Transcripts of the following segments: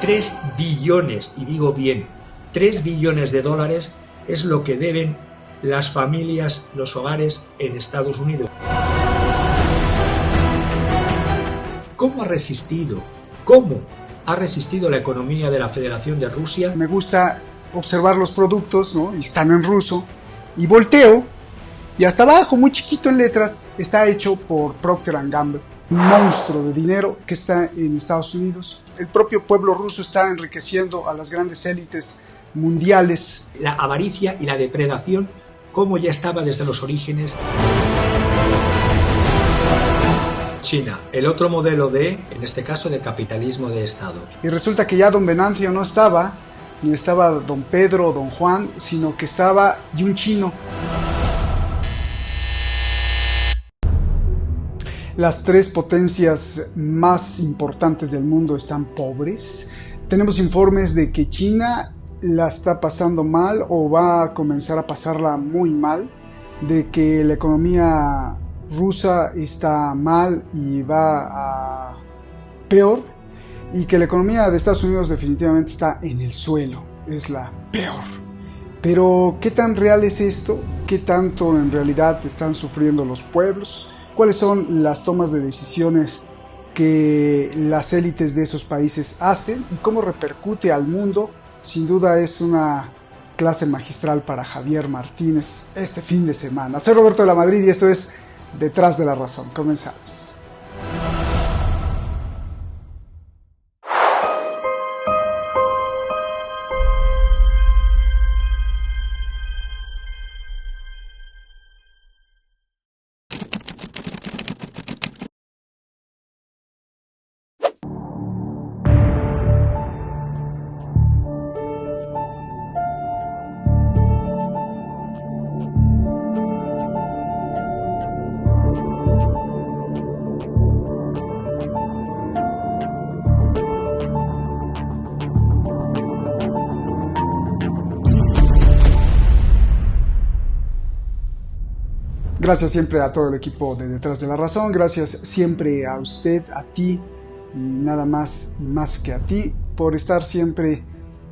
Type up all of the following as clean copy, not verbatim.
3 billones, y digo bien, 3 billones de dólares es lo que deben las familias, los hogares en Estados Unidos. ¿Cómo ha resistido? ¿Cómo ha resistido la economía de la Federación de Rusia? Me gusta observar los productos, ¿no? Y están en ruso, y volteo, y hasta abajo, muy chiquito en letras, está hecho por Procter & Gamble, un monstruo de dinero que está en Estados Unidos. El propio pueblo ruso está enriqueciendo a las grandes élites mundiales. La avaricia y la depredación, como ya estaba desde los orígenes. China, el otro modelo en este caso, de capitalismo de Estado. Y resulta que ya don Venancio no estaba, ni estaba don Pedro o don Juan, sino que estaba un chino. Las 3 potencias más importantes del mundo están pobres. Tenemos informes de que China la está pasando mal o va a comenzar a pasarla muy mal, de que la economía rusa está mal y va a peor, y que la economía de Estados Unidos definitivamente está en el suelo, es la peor. Pero ¿qué tan real es esto? ¿Qué tanto en realidad están sufriendo los pueblos? ¿Cuáles son las tomas de decisiones que las élites de esos países hacen y cómo repercute al mundo? Sin duda es una clase magistral para Javier Martínez este fin de semana. Soy Roberto de la Madrid y esto es Detrás de la Razón. Comenzamos. Gracias siempre a todo el equipo de Detrás de la Razón, gracias siempre a usted, a ti y nada más y más que a ti por estar siempre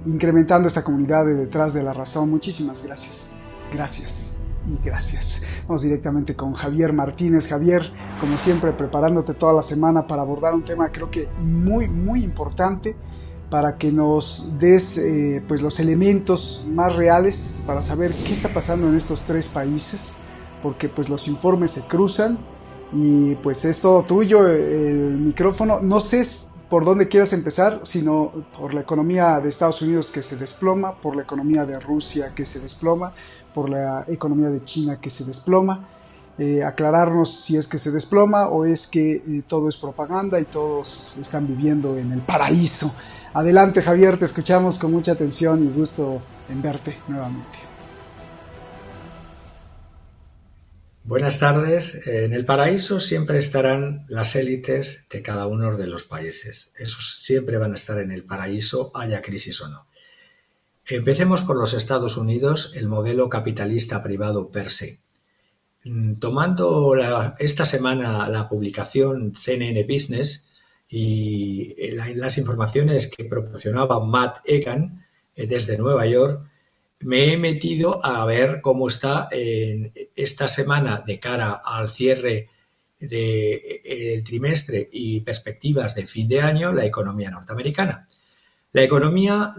incrementando esta comunidad de Detrás de la Razón. Muchísimas gracias, gracias y gracias. Vamos directamente con Javier Martínez. Javier, como siempre, preparándote toda la semana para abordar un tema creo que muy importante para que nos des pues los elementos más reales para saber qué está pasando en estos 3 países, porque pues los informes se cruzan y pues es todo tuyo el micrófono. No sé por dónde quieras empezar, sino por la economía de Estados Unidos que se desploma, por la economía de Rusia que se desploma, por la economía de China que se desploma. Aclararnos si es que se desploma o es que todo es propaganda y todos están viviendo en el paraíso. Adelante, Javier, te escuchamos con mucha atención y gusto en verte nuevamente. Buenas tardes. En el paraíso siempre estarán las élites de cada uno de los países. Esos siempre van a estar en el paraíso, haya crisis o no. Empecemos por los Estados Unidos, el modelo capitalista privado per se. Tomando esta semana la publicación CNN Business y las informaciones que proporcionaba Matt Egan desde Nueva York, me he metido a ver cómo está en esta semana de cara al cierre del trimestre y perspectivas de fin de año la economía norteamericana. La economía,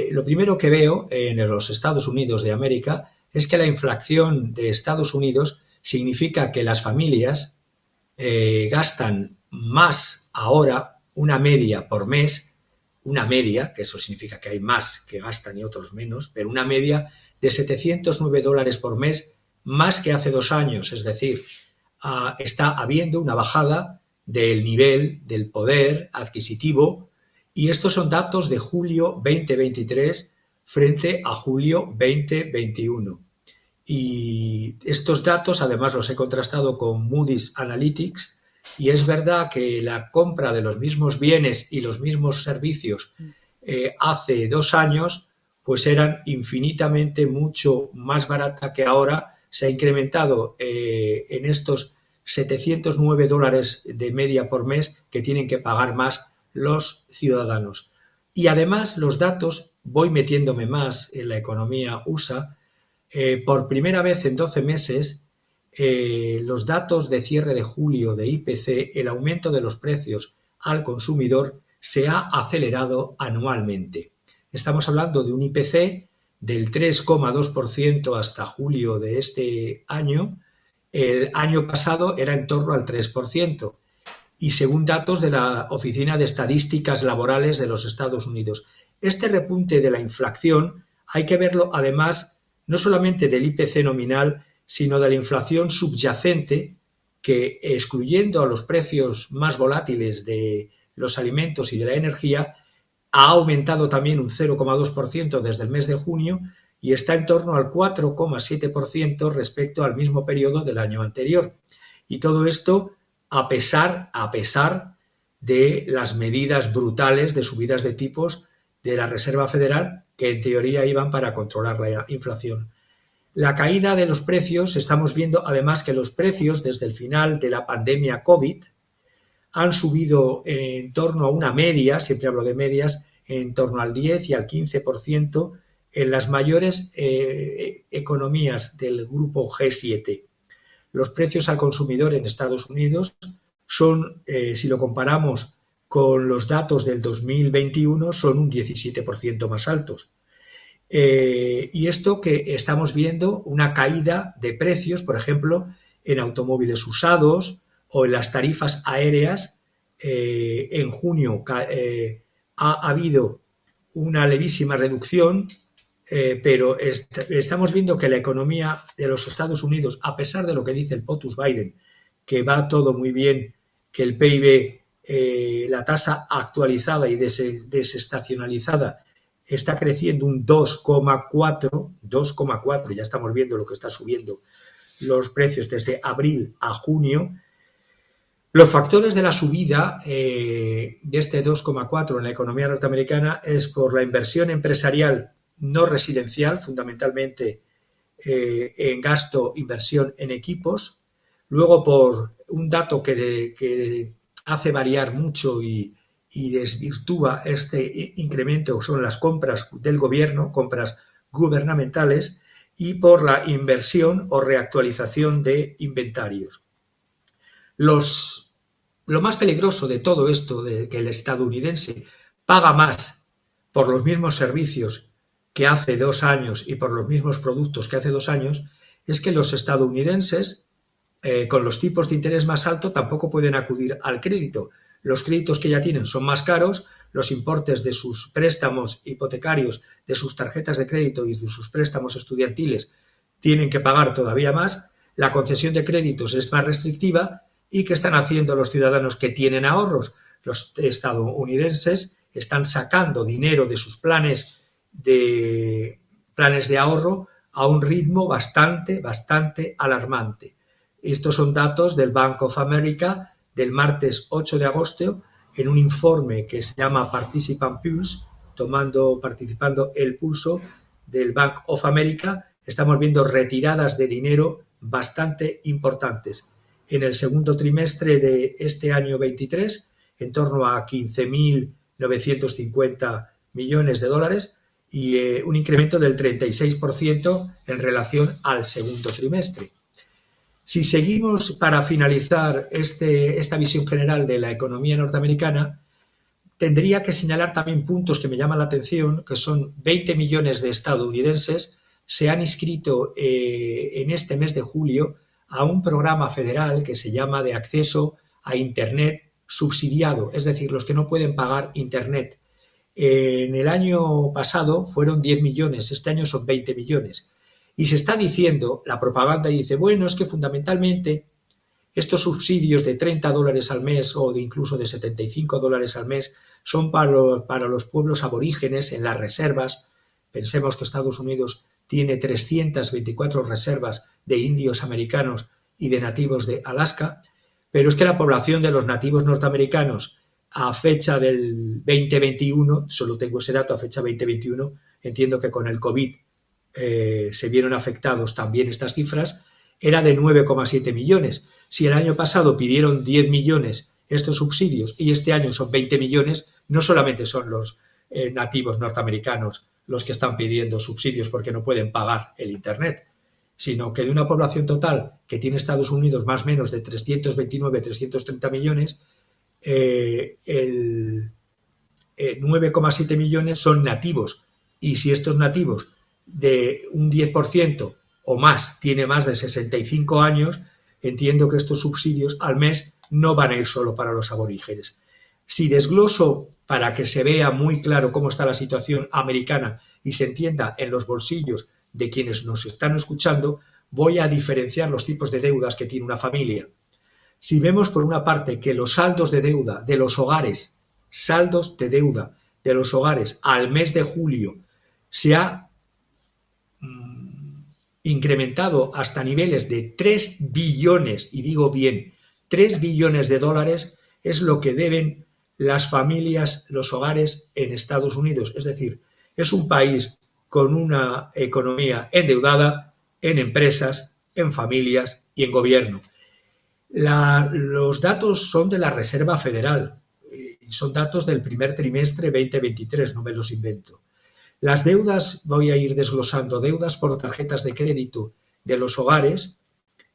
lo primero que veo en los Estados Unidos de América es que la inflación de Estados Unidos significa que las familias gastan más ahora, una media por mes, una media, que eso significa que hay más que gastan y otros menos, pero una media de $709 por mes más que hace 2 años, es decir, está habiendo una bajada del nivel del poder adquisitivo y estos son datos de julio 2023 frente a julio 2021. Y estos datos además los he contrastado con Moody's Analytics y es verdad que la compra de los mismos bienes y los mismos servicios hace 2 años pues eran infinitamente mucho más barata que ahora. Se ha incrementado en estos $709 de media por mes que tienen que pagar más los ciudadanos. Y además los datos, voy metiéndome más en la economía USA, por primera vez en 12 meses, los datos de cierre de julio de IPC, el aumento de los precios al consumidor se ha acelerado anualmente. Estamos hablando de un IPC del 3,2% hasta julio de este año. El año pasado era en torno al 3%. Y según datos de la Oficina de Estadísticas Laborales de los Estados Unidos. Este repunte de la inflación hay que verlo además no solamente del IPC nominal, sino de la inflación subyacente que, excluyendo a los precios más volátiles de los alimentos y de la energía, ha aumentado también un 0,2% desde el mes de junio y está en torno al 4,7% respecto al mismo periodo del año anterior. Y todo esto a pesar de las medidas brutales de subidas de tipos de la Reserva Federal, que en teoría iban para controlar la inflación. La caída de los precios, estamos viendo además que los precios desde el final de la pandemia COVID han subido en torno a una media, siempre hablo de medias, en torno al 10 y al 15% en las mayores economías del grupo G7. Los precios al consumidor en Estados Unidos son, si lo comparamos con los datos del 2021, son un 17% más altos. Y esto que estamos viendo una caída de precios, por ejemplo, en automóviles usados o en las tarifas aéreas. En junio ha habido una levísima reducción, pero estamos viendo que la economía de los Estados Unidos, a pesar de lo que dice el POTUS Biden, que va todo muy bien, que el PIB, la tasa actualizada y desestacionalizada está creciendo un 2,4, ya estamos viendo lo que está subiendo los precios desde abril a junio. Los factores de la subida de este 2,4 en la economía norteamericana es por la inversión empresarial no residencial, fundamentalmente en gasto, inversión en equipos, luego por un dato que hace variar mucho y desvirtúa este incremento, son las compras del gobierno, compras gubernamentales, y por la inversión o reactualización de inventarios. Lo más peligroso de todo esto, de que el estadounidense paga más por los mismos servicios que hace 2 años y por los mismos productos que hace 2 años, es que los estadounidenses, con los tipos de interés más altos, tampoco pueden acudir al crédito. Los créditos que ya tienen son más caros, los importes de sus préstamos hipotecarios, de sus tarjetas de crédito y de sus préstamos estudiantiles tienen que pagar todavía más, la concesión de créditos es más restrictiva. ¿Y qué están haciendo los ciudadanos que tienen ahorros? Los estadounidenses están sacando dinero de sus planes de ahorro a un ritmo bastante alarmante. Estos son datos del Bank of America del martes 8 de agosto en un informe que se llama Participant Pulse, participando el pulso del Bank of America. Estamos viendo retiradas de dinero bastante importantes. En el segundo trimestre de este año 23, en torno a 15.950 millones de dólares y un incremento del 36% en relación al segundo trimestre. Si seguimos, para finalizar esta visión general de la economía norteamericana, tendría que señalar también puntos que me llaman la atención, que son 20 millones de estadounidenses se han inscrito en este mes de julio a un programa federal que se llama de acceso a Internet subsidiado, es decir, los que no pueden pagar Internet. En el año pasado fueron 10 millones, este año son 20 millones. Y se está diciendo, la propaganda dice, bueno, es que fundamentalmente estos subsidios de $30 al mes o de incluso de $75 al mes son para los pueblos aborígenes en las reservas. Pensemos que Estados Unidos tiene 324 reservas de indios americanos y de nativos de Alaska, pero es que la población de los nativos norteamericanos a fecha del 2021, solo tengo ese dato a fecha 2021, entiendo que con el COVID se vieron afectados también estas cifras, era de 9,7 millones. Si el año pasado pidieron 10 millones estos subsidios y este año son 20 millones, no solamente son los nativos norteamericanos los que están pidiendo subsidios porque no pueden pagar el Internet, sino que de una población total que tiene Estados Unidos más o menos de 329, 330 millones, 9,7 millones son nativos. Y si estos nativos de un 10% o más tiene más de 65 años, entiendo que estos subsidios al mes no van a ir solo para los aborígenes. Si desgloso para que se vea muy claro cómo está la situación americana y se entienda en los bolsillos de quienes nos están escuchando, voy a diferenciar los tipos de deudas que tiene una familia. Si vemos por una parte que los saldos de deuda de los hogares, al mes de julio se ha incrementado hasta niveles de 3 billones, y digo bien, 3 billones de dólares es lo que deben las familias, los hogares en Estados Unidos. Es decir, es un país con una economía endeudada en empresas, en familias y en gobierno. Los datos son de la Reserva Federal, son datos del primer trimestre 2023, no me los invento. Las deudas, voy a ir desglosando, deudas por tarjetas de crédito de los hogares,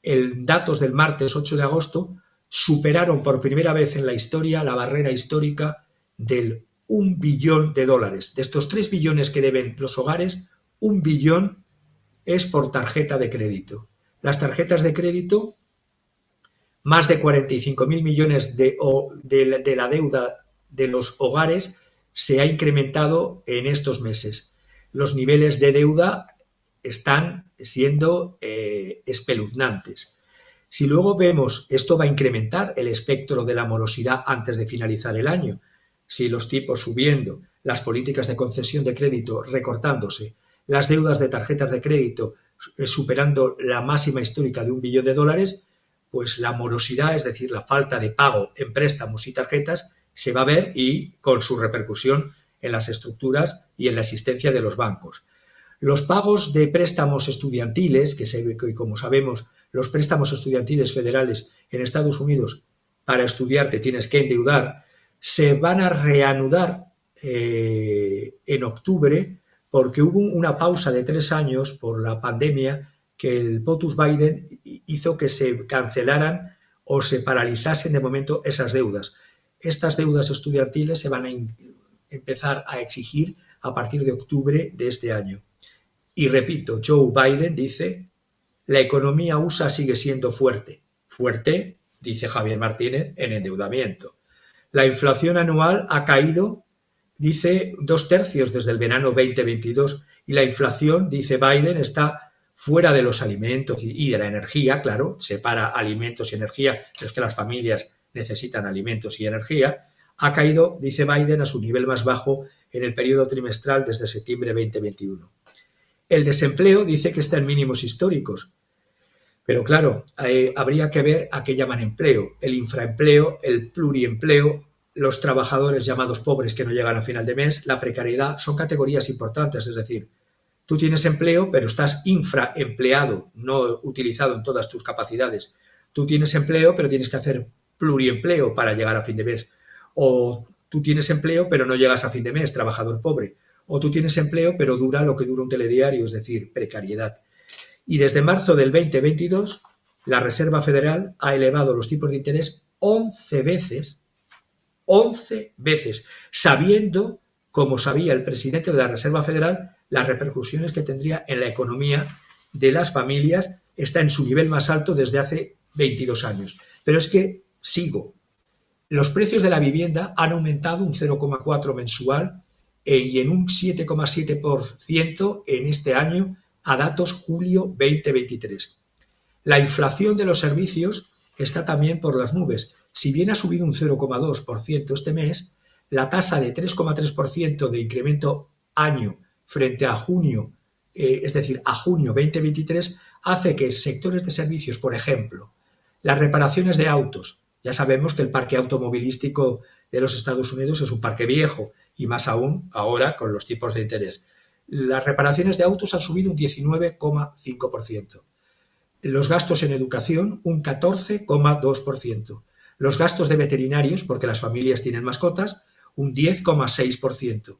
datos del martes 8 de agosto, superaron por primera vez en la historia la barrera histórica del 1 billón de dólares. De estos 3 billones que deben los hogares, 1 billón es por tarjeta de crédito. Las tarjetas de crédito, más de 45.000 millones de la deuda de los hogares se ha incrementado en estos meses. Los niveles de deuda están siendo espeluznantes. Si luego vemos, esto va a incrementar el espectro de la morosidad antes de finalizar el año. Si los tipos subiendo, las políticas de concesión de crédito recortándose, las deudas de tarjetas de crédito superando la máxima histórica de 1 billón de dólares, pues la morosidad, es decir, la falta de pago en préstamos y tarjetas, se va a ver y con su repercusión en las estructuras y en la existencia de los bancos. Los pagos de préstamos estudiantiles, que como sabemos, los préstamos estudiantiles federales en Estados Unidos, para estudiar te tienes que endeudar, se van a reanudar en octubre porque hubo una pausa de 3 años por la pandemia que el POTUS Biden hizo que se cancelaran o se paralizasen de momento esas deudas. Estas deudas estudiantiles se van a empezar a exigir a partir de octubre de este año. Y repito, Joe Biden dice, la economía USA sigue siendo fuerte. Fuerte, dice Javier Martínez, en endeudamiento. La inflación anual ha caído, dice, 2/3 desde el verano 2022 y la inflación, dice Biden, está fuera de los alimentos y de la energía, claro, separa alimentos y energía, pero es que las familias necesitan alimentos y energía, ha caído, dice Biden, a su nivel más bajo en el periodo trimestral desde septiembre 2021. El desempleo dice que está en mínimos históricos, pero claro, habría que ver a qué llaman empleo, el infraempleo, el pluriempleo, los trabajadores llamados pobres que no llegan a final de mes, la precariedad, son categorías importantes, es decir, tú tienes empleo, pero estás infraempleado, no utilizado en todas tus capacidades. Tú tienes empleo, pero tienes que hacer pluriempleo para llegar a fin de mes. O tú tienes empleo, pero no llegas a fin de mes, trabajador pobre. O tú tienes empleo, pero dura lo que dura un telediario, es decir, precariedad. Y desde marzo del 2022, la Reserva Federal ha elevado los tipos de interés 11 veces, sabiendo, como sabía el presidente de la Reserva Federal, las repercusiones que tendría en la economía de las familias. Está en su nivel más alto desde hace 22 años. Pero es que sigo. Los precios de la vivienda han aumentado un 0,4 mensual y en un 7,7% en este año a datos julio 2023. La inflación de los servicios está también por las nubes. Si bien ha subido un 0,2% este mes, la tasa de 3,3% de incremento año frente a junio, es decir, a junio 2023, hace que sectores de servicios, por ejemplo, las reparaciones de autos, ya sabemos que el parque automovilístico de los Estados Unidos es un parque viejo y más aún ahora con los tipos de interés. Las reparaciones de autos han subido un 19,5%. Los gastos en educación un 14,2%. Los gastos de veterinarios, porque las familias tienen mascotas, un 10,6%.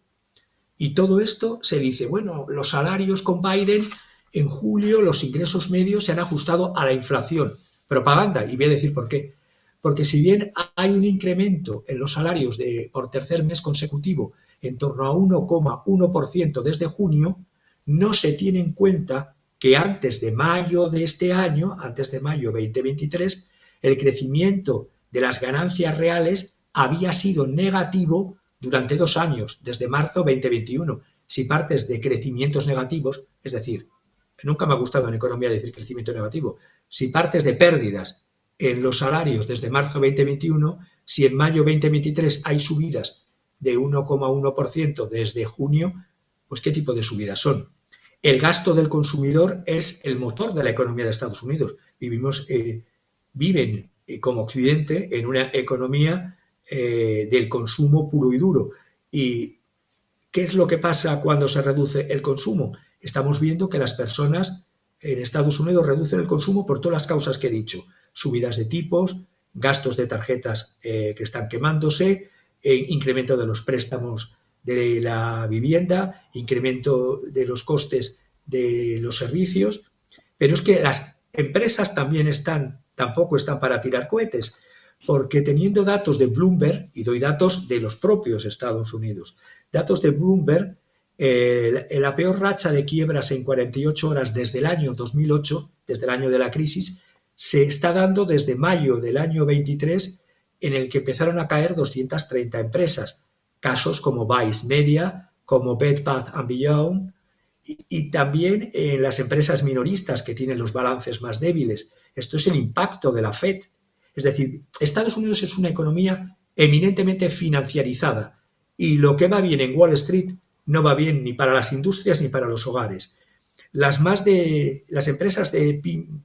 Y todo esto se dice, bueno, los salarios con Biden en julio, los ingresos medios se han ajustado a la inflación. Propaganda, y voy a decir por qué. Porque si bien hay un incremento en los salarios por tercer mes consecutivo en torno a 1,1% desde junio, no se tiene en cuenta que antes de mayo de este año, antes de mayo 2023, el crecimiento de las ganancias reales había sido negativo durante 2 años, desde marzo 2021. Si partes de crecimientos negativos, es decir, nunca me ha gustado en economía decir crecimiento negativo, si partes de pérdidas en los salarios desde marzo 2021, si en mayo 2023 hay subidas de 1,1% desde junio, pues ¿qué tipo de subidas son? El gasto del consumidor es el motor de la economía de Estados Unidos. Viven como Occidente en una economía del consumo puro y duro. ¿Y qué es lo que pasa cuando se reduce el consumo? Estamos viendo que las personas en Estados Unidos reducen el consumo por todas las causas que he dicho. Subidas de tipos, gastos de tarjetas que están quemándose, incremento de los préstamos de la vivienda, incremento de los costes de los servicios. Pero es que las empresas tampoco están para tirar cohetes, porque teniendo datos de Bloomberg, y doy datos de los propios Estados Unidos, datos de Bloomberg, la peor racha de quiebras en 48 horas desde el año 2008, desde el año de la crisis, se está dando desde mayo del año 23, en el que empezaron a caer 230 empresas. Casos como Vice Media, como Bed Bath & Beyond, y también en las empresas minoristas que tienen los balances más débiles. Esto es el impacto de la Fed. Es decir, Estados Unidos es una economía eminentemente financiarizada y lo que va bien en Wall Street no va bien ni para las industrias ni para los hogares. Las empresas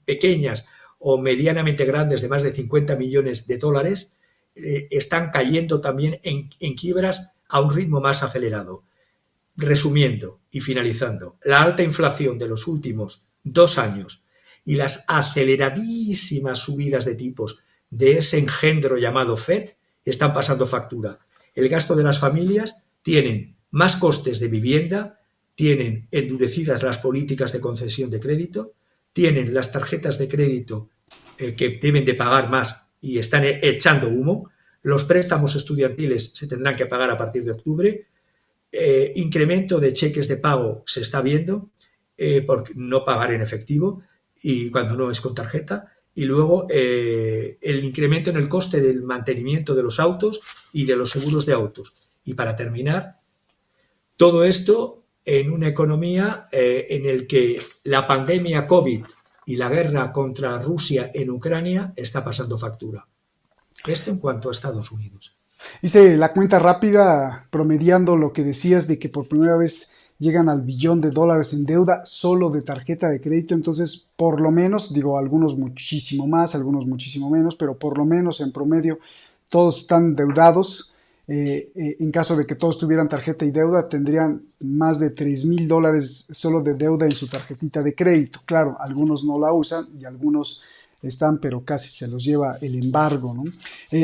pequeñas o medianamente grandes de más de 50 millones de dólares están cayendo también en quiebras a un ritmo más acelerado. Resumiendo y finalizando, la alta inflación de los últimos 2 años y las aceleradísimas subidas de tipos de ese engendro llamado Fed están pasando factura. El gasto de las familias tienen más costes de vivienda, tienen endurecidas las políticas de concesión de crédito, tienen las tarjetas de crédito que deben de pagar más y están echando humo, los préstamos estudiantiles se tendrán que pagar a partir de octubre, incremento de cheques de pago se está viendo por no pagar en efectivo y cuando no es con tarjeta, y luego el incremento en el coste del mantenimiento de los autos y de los seguros de autos. Y para terminar, todo esto en una economía en el que la pandemia COVID y la guerra contra Rusia en Ucrania está pasando factura. Esto en cuanto a Estados Unidos. Hice la cuenta rápida promediando lo que decías de que por primera vez llegan al $1 billón en deuda solo de tarjeta de crédito. Entonces, por lo menos, digo, algunos muchísimo más, algunos muchísimo menos, pero por lo menos en promedio todos están endeudados. En caso de que todos tuvieran tarjeta y deuda, tendrían más de $3,000 solo de deuda en su tarjetita de crédito. Claro, algunos no la usan y algunos están, pero casi se los lleva el embargo, ¿no?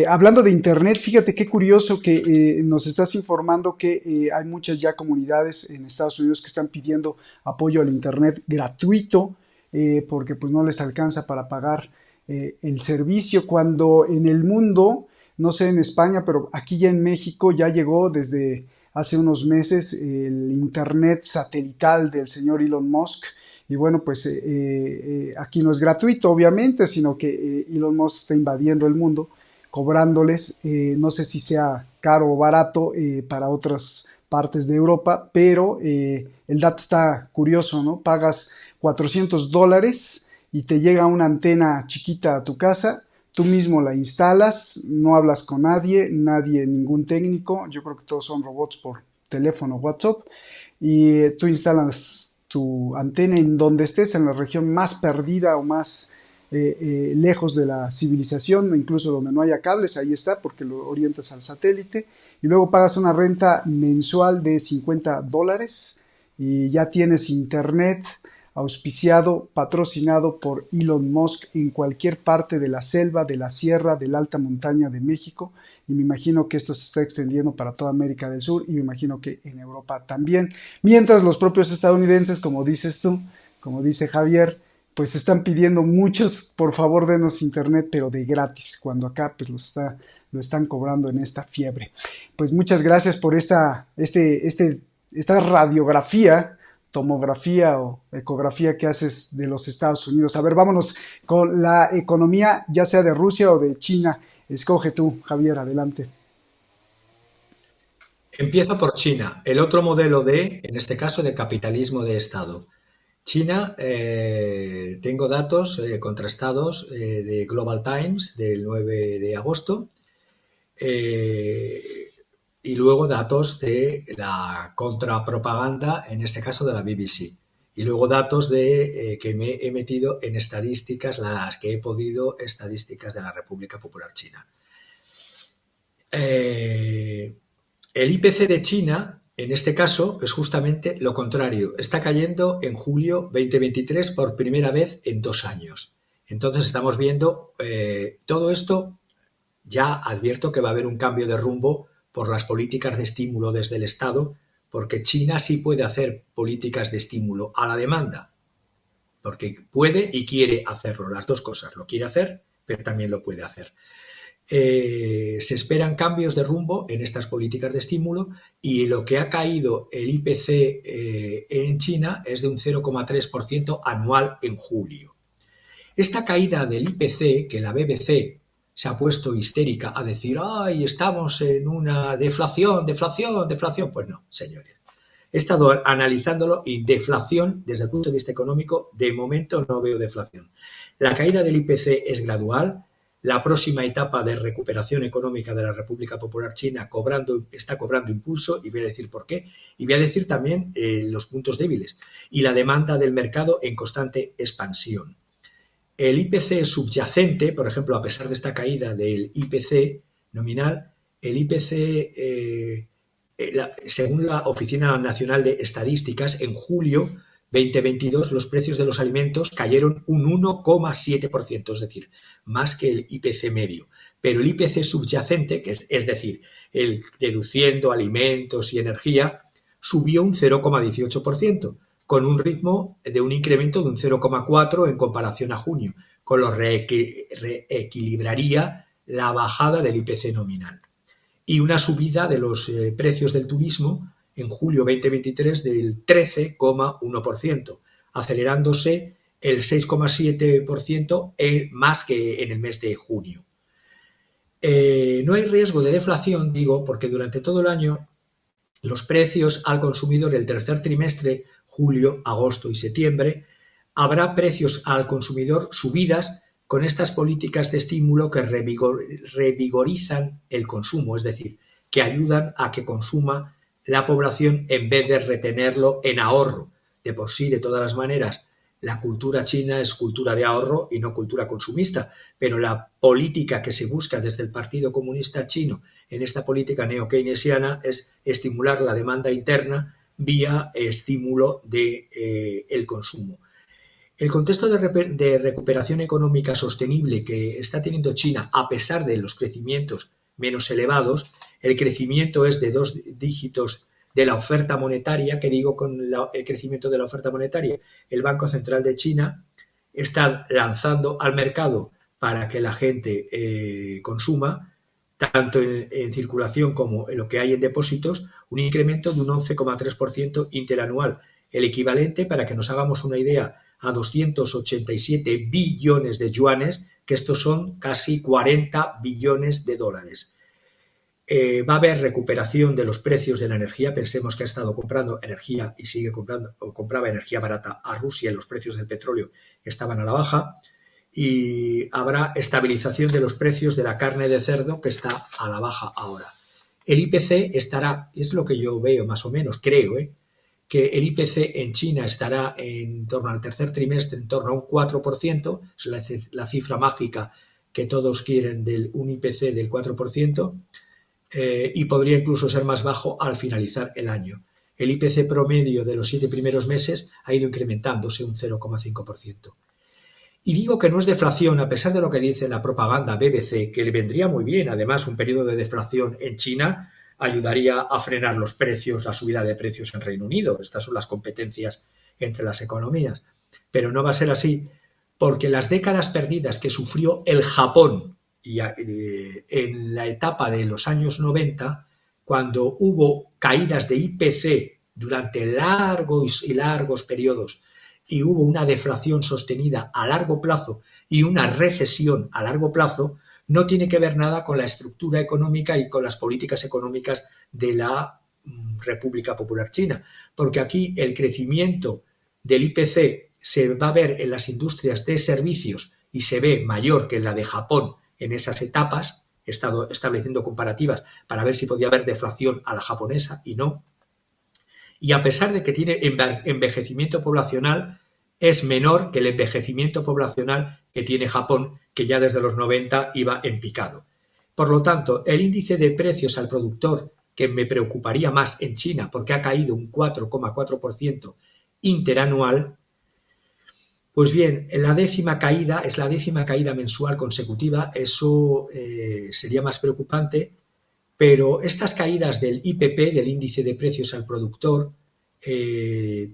Hablando de Internet, fíjate qué curioso que nos estás informando que hay muchas ya comunidades en Estados Unidos que están pidiendo apoyo al Internet gratuito porque pues no les alcanza para pagar el servicio, cuando en el mundo, no sé en España, pero aquí ya en México ya llegó desde hace unos meses el Internet satelital del señor Elon Musk. Y bueno, pues aquí no es gratuito, obviamente, sino que Elon Musk está invadiendo el mundo, cobrándoles, no sé si sea caro o barato para otras partes de Europa, pero el dato está curioso, ¿no? Pagas $400 y te llega una antena chiquita a tu casa, tú mismo la instalas, no hablas con nadie, ningún técnico, yo creo que todos son robots por teléfono, WhatsApp, y tú instalas tu antena en donde estés, en la región más perdida o más lejos de la civilización, incluso donde no haya cables, ahí está, porque lo orientas al satélite, y luego pagas una renta mensual de $50 y ya tienes internet auspiciado, patrocinado por Elon Musk en cualquier parte de la selva, de la sierra, de la alta montaña de México, y me imagino que esto se está extendiendo para toda América del Sur y me imagino que en Europa también. Mientras los propios estadounidenses, como dices tú, como dice Javier, pues están pidiendo muchos, por favor denos internet, pero de gratis, cuando acá pues lo están cobrando en esta fiebre. Pues muchas gracias por esta radiografía, tomografía o ecografía que haces de los Estados Unidos. A ver, vámonos con la economía, ya sea de Rusia o de China. Escoge tú, Javier, adelante. Empiezo por China, el otro modelo en este caso, de capitalismo de Estado. China, tengo datos contrastados de Global Times del 9 de agosto y luego datos de la contrapropaganda, en este caso de la BBC. Y luego datos que me he metido en estadísticas, las que he podido, estadísticas de la República Popular China. El IPC de China, en este caso, es justamente lo contrario. Está cayendo en julio 2023 por primera vez en 2 años. Entonces estamos viendo todo esto. Ya advierto que va a haber un cambio de rumbo por las políticas de estímulo desde el Estado, porque China sí puede hacer políticas de estímulo a la demanda, porque puede y quiere hacerlo, las dos cosas. Lo quiere hacer, pero también lo puede hacer. Se esperan cambios de rumbo en estas políticas de estímulo y lo que ha caído el IPC en China es de un 0,3% anual en julio. Esta caída del IPC, que la BBC se ha puesto histérica a decir, ¡ay, estamos en una deflación! Pues no, señores. He estado analizándolo y deflación, desde el punto de vista económico, de momento no veo deflación. La caída del IPC es gradual. La próxima etapa de recuperación económica de la República Popular China está cobrando impulso, y voy a decir por qué. Y voy a decir también los puntos débiles. Y la demanda del mercado en constante expansión. El IPC subyacente, por ejemplo, a pesar de esta caída del IPC nominal, el IPC, según la Oficina Nacional de Estadísticas, en julio 2022 los precios de los alimentos cayeron un 1,7%, es decir, más que el IPC medio. Pero el IPC subyacente, que es decir, el deduciendo alimentos y energía, subió un 0,18%, con un ritmo de un incremento de un 0,4 en comparación a junio, con lo reequilibraría la bajada del IPC nominal. Y una subida de los precios del turismo en julio 2023 del 13,1%, acelerándose el 6,7% más que en el mes de junio. No hay riesgo de deflación, digo, porque durante todo el año los precios al consumidor, el tercer trimestre, julio, agosto y septiembre, habrá precios al consumidor subidas con estas políticas de estímulo que revigorizan el consumo, es decir, que ayudan a que consuma la población en vez de retenerlo en ahorro. De por sí, de todas las maneras, la cultura china es cultura de ahorro y no cultura consumista, pero la política que se busca desde el Partido Comunista Chino en esta política neo-keynesiana es estimular la demanda interna vía estímulo del consumo. El contexto de recuperación económica sostenible que está teniendo China, a pesar de los crecimientos menos elevados, el crecimiento es de 2 dígitos de la oferta monetaria. ¿Qué digo con el crecimiento de la oferta monetaria? El Banco Central de China está lanzando al mercado para que la gente consuma, tanto en circulación como en lo que hay en depósitos, un incremento de un 11,3% interanual, el equivalente, para que nos hagamos una idea, a 287 billones de yuanes, que estos son casi 40 billones de dólares. Va a haber recuperación de los precios de la energía. Pensemos que ha estado comprando energía y sigue comprando, o compraba energía barata a Rusia, y los precios del petróleo estaban a la baja. Y habrá estabilización de los precios de la carne de cerdo, que está a la baja ahora. El IPC estará, es lo que yo veo más o menos, creo, que el IPC en China estará en torno al tercer trimestre, en torno a un 4%, es la cifra mágica que todos quieren, un IPC del 4%, y podría incluso ser más bajo al finalizar el año. El IPC promedio de los 7 primeros meses ha ido incrementándose un 0,5%. Y digo que no es deflación, a pesar de lo que dice la propaganda BBC, que le vendría muy bien. Además, un periodo de deflación en China ayudaría a frenar los precios, la subida de precios en Reino Unido. Estas son las competencias entre las economías. Pero no va a ser así, porque las décadas perdidas que sufrió el Japón en la etapa de los años 90, cuando hubo caídas de IPC durante largos y largos periodos, y hubo una deflación sostenida a largo plazo y una recesión a largo plazo, no tiene que ver nada con la estructura económica y con las políticas económicas de la República Popular China, porque aquí el crecimiento del IPC se va a ver en las industrias de servicios y se ve mayor que en la de Japón en esas etapas. He estado estableciendo comparativas para ver si podía haber deflación a la japonesa y no. Y a pesar de que tiene envejecimiento poblacional, es menor que el envejecimiento poblacional que tiene Japón, que ya desde los 90 iba en picado. Por lo tanto, el índice de precios al productor, que me preocuparía más en China, porque ha caído un 4,4% interanual, pues bien, es la décima caída mensual consecutiva. Eso sería más preocupante, pero estas caídas del IPP, del índice de precios al productor,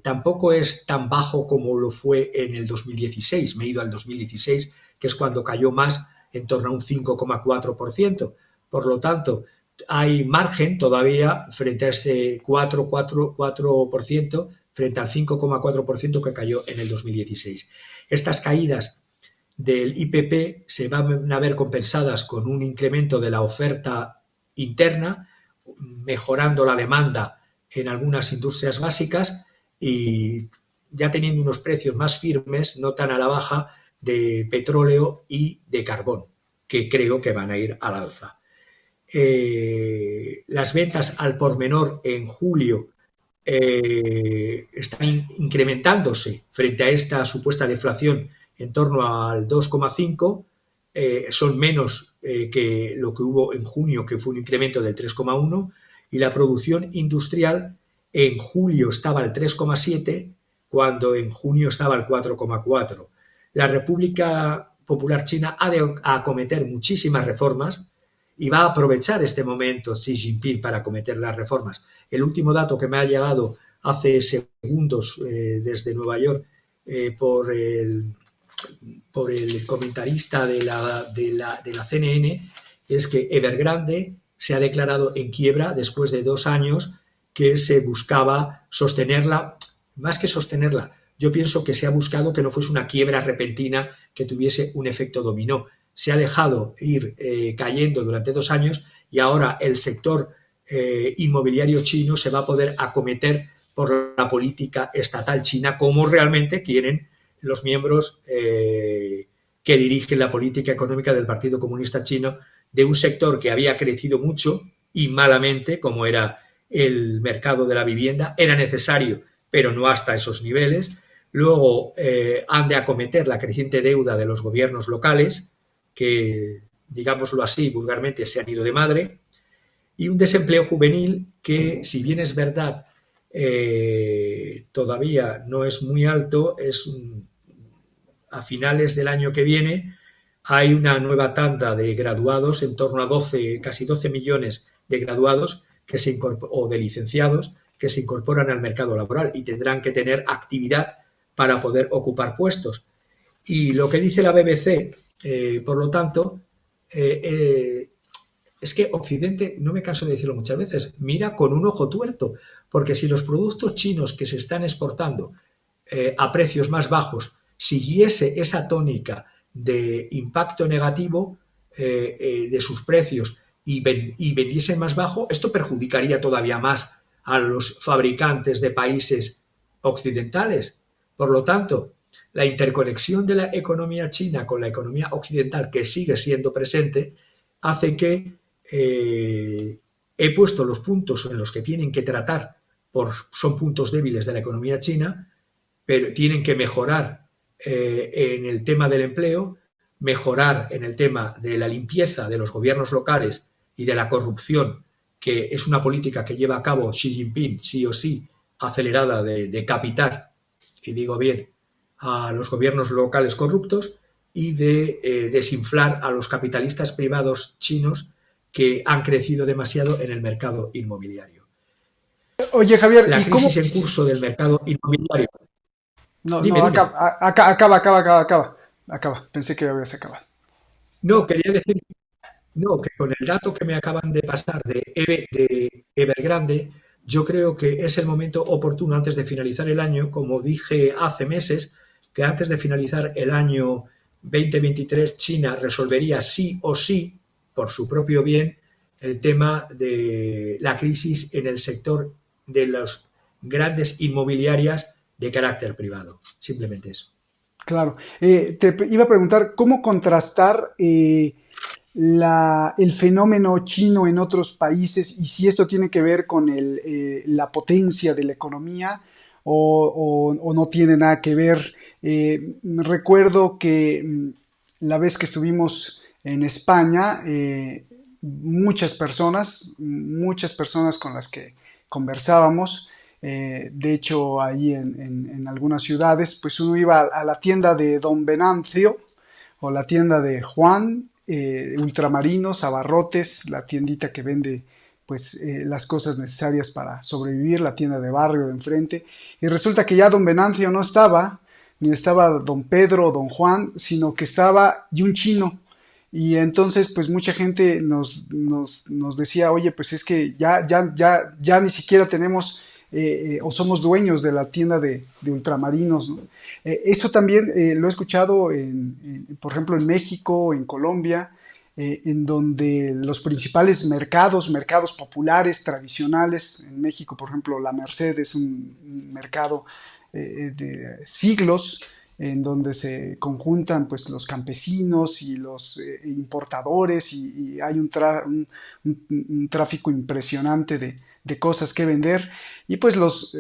tampoco es tan bajo como lo fue en el 2016. Me he ido al 2016, que es cuando cayó más, en torno a un 5,4%. Por lo tanto, hay margen todavía frente a ese 4% frente al 5,4% que cayó en el 2016. Estas caídas del IPP se van a ver compensadas con un incremento de la oferta interna, mejorando la demanda en algunas industrias básicas y ya teniendo unos precios más firmes, no tan a la baja, de petróleo y de carbón, que creo que van a ir al alza. Las ventas al por menor en julio están incrementándose frente a esta supuesta deflación en torno al 2,5%, son menos que lo que hubo en junio, que fue un incremento del 3,1%, y la producción industrial en julio estaba al 3,7%, cuando en junio estaba al 4,4%. La República Popular China ha de acometer muchísimas reformas y va a aprovechar este momento Xi Jinping para acometer las reformas. El último dato que me ha llegado hace segundos desde Nueva York por el comentarista de la CNN es que Evergrande se ha declarado en quiebra después de 2 años que se buscaba sostenerla. Más que sostenerla, yo pienso que se ha buscado que no fuese una quiebra repentina que tuviese un efecto dominó. Se ha dejado ir cayendo durante 2 años y ahora el sector inmobiliario chino se va a poder acometer por la política estatal china, como realmente quieren los miembros que dirigen la política económica del Partido Comunista Chino, de un sector que había crecido mucho y malamente, como era el mercado de la vivienda. Era necesario, pero no hasta esos niveles. Luego han de acometer la creciente deuda de los gobiernos locales, que, digámoslo así, vulgarmente se han ido de madre, y un desempleo juvenil que, si bien es verdad, todavía no es muy alto, a finales del año que viene hay una nueva tanda de graduados, en torno a casi 12 millones de graduados o de licenciados que se incorporan al mercado laboral y tendrán que tener actividad para poder ocupar puestos. Y lo que dice la BBC, por lo tanto, es que Occidente, no me canso de decirlo muchas veces, mira con un ojo tuerto, porque si los productos chinos que se están exportando a precios más bajos siguiese esa tónica de impacto negativo de sus precios y vendiesen más bajo, esto perjudicaría todavía más a los fabricantes de países occidentales. Por lo tanto, la interconexión de la economía china con la economía occidental, que sigue siendo presente, hace que he puesto los puntos en los que tienen que tratar, son puntos débiles de la economía china, pero tienen que mejorar en el tema del empleo, mejorar en el tema de la limpieza de los gobiernos locales y de la corrupción, que es una política que lleva a cabo Xi Jinping, sí o sí, acelerada de capitar, y digo bien, a los gobiernos locales corruptos, y de desinflar a los capitalistas privados chinos que han crecido demasiado en el mercado inmobiliario. Oye, Javier, La ¿y cómo? crisis en curso del mercado inmobiliario. No, Dime, no, dime. acaba. Pensé que habías acabado. No, quería decir, no, que con el dato que me acaban de pasar de Evergrande, yo creo que es el momento oportuno antes de finalizar el año, como dije hace meses, que antes de finalizar el año 2023 China resolvería sí o sí, por su propio bien, el tema de la crisis en el sector de las grandes inmobiliarias de carácter privado. Simplemente eso. Claro. Te iba a preguntar, ¿cómo contrastar el fenómeno chino en otros países y si esto tiene que ver con la potencia de la economía o no tiene nada que ver? Recuerdo que la vez que estuvimos en España, muchas personas con las que conversábamos, de hecho ahí en algunas ciudades, pues uno iba a la tienda de Don Venancio o la tienda de Juan, Ultramarinos, Abarrotes, la tiendita que vende pues las cosas necesarias para sobrevivir, la tienda de barrio de enfrente, y resulta que ya Don Venancio no estaba, ni estaba Don Pedro o Don Juan, sino que estaba y un chino. Y entonces, pues mucha gente nos decía, oye, pues es que ya ni siquiera tenemos o somos dueños de la tienda de ultramarinos, ¿no? Esto también lo he escuchado, por ejemplo, en México, en Colombia, en donde los principales mercados populares, tradicionales, en México, por ejemplo, la Merced es un mercado de siglos, en donde se conjuntan pues los campesinos y los importadores y hay un tráfico impresionante de cosas que vender y pues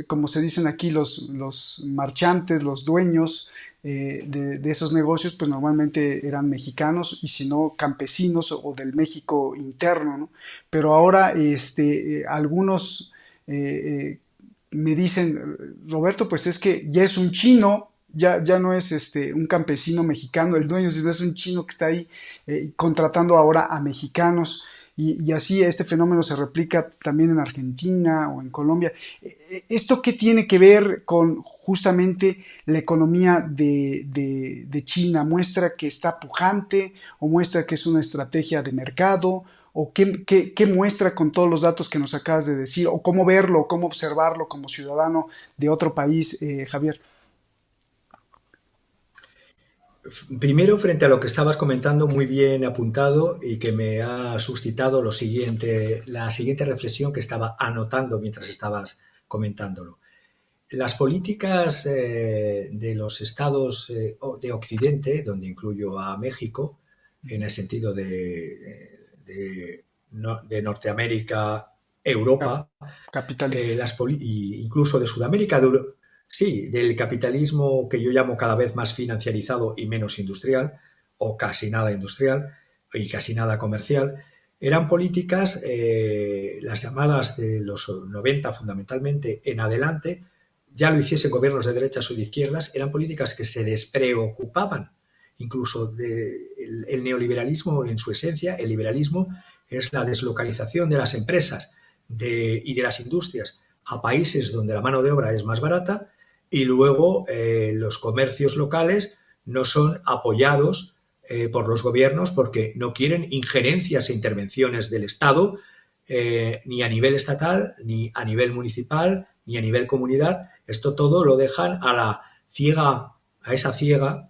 como se dicen aquí, los marchantes, los dueños de esos negocios pues normalmente eran mexicanos y si no campesinos o del México interno, ¿no? Pero ahora algunos me dicen, Roberto, pues es que ya es un chino, ya no es un campesino mexicano el dueño, sino es un chino que está ahí contratando ahora a mexicanos. Y así este fenómeno se replica también en Argentina o en Colombia. ¿Esto qué tiene que ver con justamente la economía de China? ¿Muestra que está pujante o muestra que es una estrategia de mercado? ¿O qué muestra con todos los datos que nos acabas de decir? ¿O cómo verlo, o cómo observarlo como ciudadano de otro país, Javier? Primero, frente a lo que estabas comentando, muy bien apuntado y que me ha suscitado la siguiente reflexión que estaba anotando mientras estabas comentándolo. Las políticas de los estados de Occidente, donde incluyo a México, en el sentido de Norteamérica, Europa, Capitalistas. incluso de Sudamérica, sí, del capitalismo que yo llamo cada vez más financiarizado y menos industrial, o casi nada industrial y casi nada comercial, eran políticas, las llamadas de los 90 fundamentalmente en adelante, ya lo hiciesen gobiernos de derechas o de izquierdas, eran políticas que se despreocupaban incluso del neoliberalismo en su esencia. El liberalismo es la deslocalización de las empresas y de las industrias a países donde la mano de obra es más barata y luego los comercios locales no son apoyados por los gobiernos porque no quieren injerencias e intervenciones del Estado ni a nivel estatal, ni a nivel municipal, ni a nivel comunidad. Esto todo lo dejan a esa ciega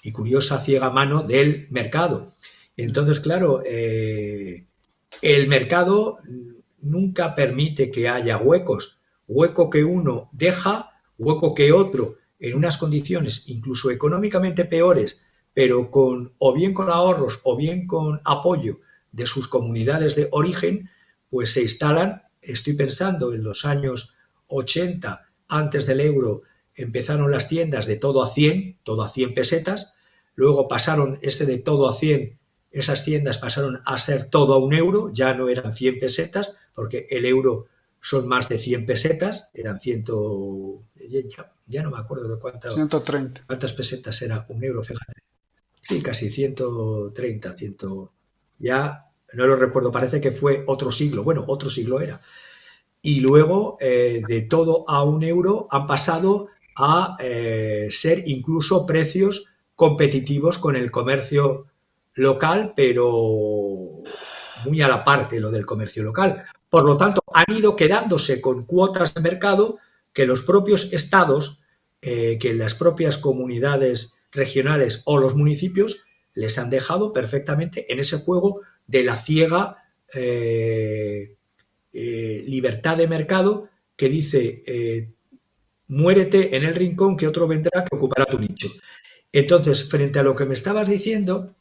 y curiosa ciega mano del mercado. Entonces, claro, el mercado nunca permite que haya huecos. Hueco que uno deja, hueco que otro, en unas condiciones incluso económicamente peores, pero o bien con ahorros o bien con apoyo de sus comunidades de origen, pues se instalan. Estoy pensando en los años 80, antes del euro, empezaron las tiendas de todo a 100 pesetas, luego pasaron de todo a 100, esas tiendas pasaron a ser todo a 1 euro, ya no eran 100 pesetas, porque el euro son más de 100 pesetas, eran ya no me acuerdo de 130. cuántas pesetas era 1 euro, fíjate. sí, casi 130, 100, ya no lo recuerdo, parece que fue otro siglo, bueno, otro siglo era. Y luego de todo a 1 euro han pasado a ser incluso precios competitivos con el comercio local, pero muy a la parte lo del comercio local. Por lo tanto, han ido quedándose con cuotas de mercado que los propios estados, que las propias comunidades regionales o los municipios les han dejado perfectamente en ese juego de la ciega libertad de mercado que dice muérete en el rincón que otro vendrá que ocupará tu nicho. Entonces, frente a lo que me estabas diciendo,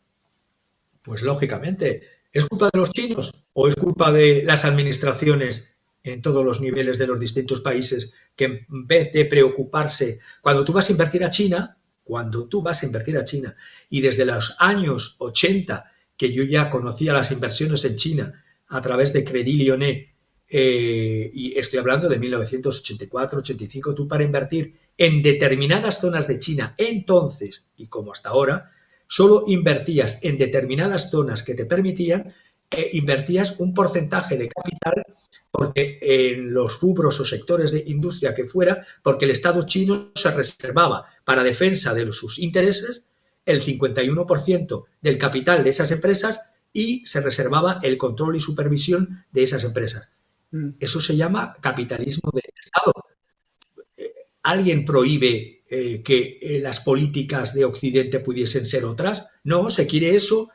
pues lógicamente, ¿es culpa de los chinos o es culpa de las administraciones en todos los niveles de los distintos países que en vez de preocuparse, cuando tú vas a invertir a China, y desde los años 80, que yo ya conocía las inversiones en China a través de Credit Lyonnais, y estoy hablando de 1984-85, tú para invertir en determinadas zonas de China entonces y como hasta ahora, solo invertías en determinadas zonas que te permitían, invertías un porcentaje de capital porque en los rubros o sectores de industria que fuera, porque el Estado chino se reservaba para defensa de sus intereses el 51% del capital de esas empresas y se reservaba el control y supervisión de esas empresas. Eso se llama capitalismo de Estado. ¿Alguien prohíbe que las políticas de Occidente pudiesen ser otras? No, se quiere eso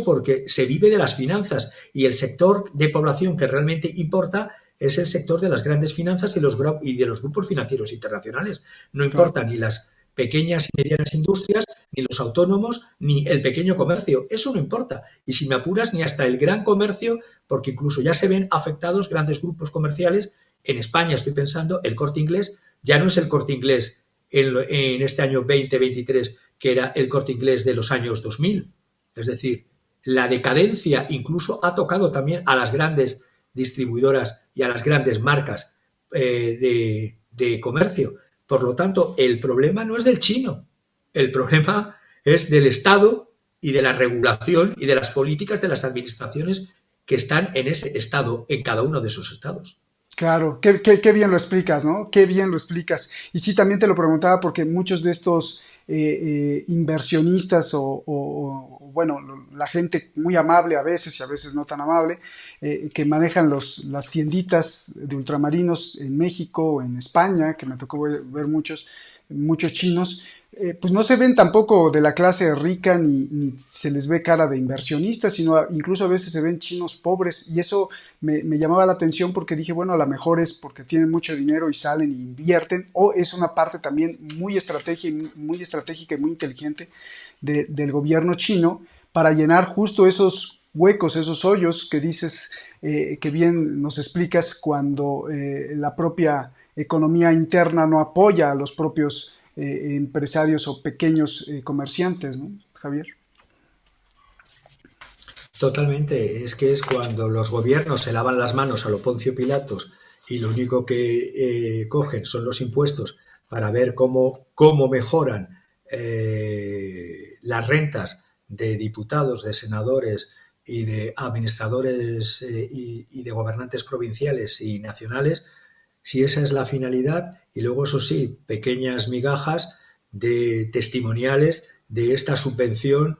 porque se vive de las finanzas y el sector de población que realmente importa es el sector de las grandes finanzas y de los grupos financieros internacionales. No importa ni las pequeñas y medianas industrias, ni los autónomos, ni el pequeño comercio. Eso no importa. Y si me apuras, ni hasta el gran comercio, porque incluso ya se ven afectados grandes grupos comerciales. En España estoy pensando, el Corte Inglés ya no es el Corte Inglés en este año 2023 que era el Corte Inglés de los años 2000. Es decir, la decadencia incluso ha tocado también a las grandes distribuidoras y a las grandes marcas de comercio. Por lo tanto, el problema no es del chino, el problema es del Estado y de la regulación y de las políticas de las administraciones que están en ese Estado, en cada uno de esos estados. Claro, qué bien lo explicas, ¿no? Qué bien lo explicas. Y sí, también te lo preguntaba porque muchos de estos inversionistas bueno, la gente muy amable a veces y a veces no tan amable, que manejan las tienditas de ultramarinos en México o en España, que me tocó ver muchos chinos, pues no se ven tampoco de la clase rica ni se les ve cara de inversionistas, sino incluso a veces se ven chinos pobres y eso me llamaba la atención porque dije, bueno, a lo mejor es porque tienen mucho dinero y salen y invierten o es una parte también muy estratégica y muy inteligente del gobierno chino para llenar justo esos huecos, esos hoyos que dices, que bien nos explicas cuando la propia economía interna no apoya a los propios empresarios o pequeños comerciantes, ¿no, Javier? Totalmente, es que es cuando los gobiernos se lavan las manos a lo Poncio Pilatos y lo único que cogen son los impuestos para ver cómo mejoran las rentas de diputados, de senadores y de administradores y de gobernantes provinciales y nacionales, si esa es la finalidad, y luego eso sí, pequeñas migajas de testimoniales de esta subvención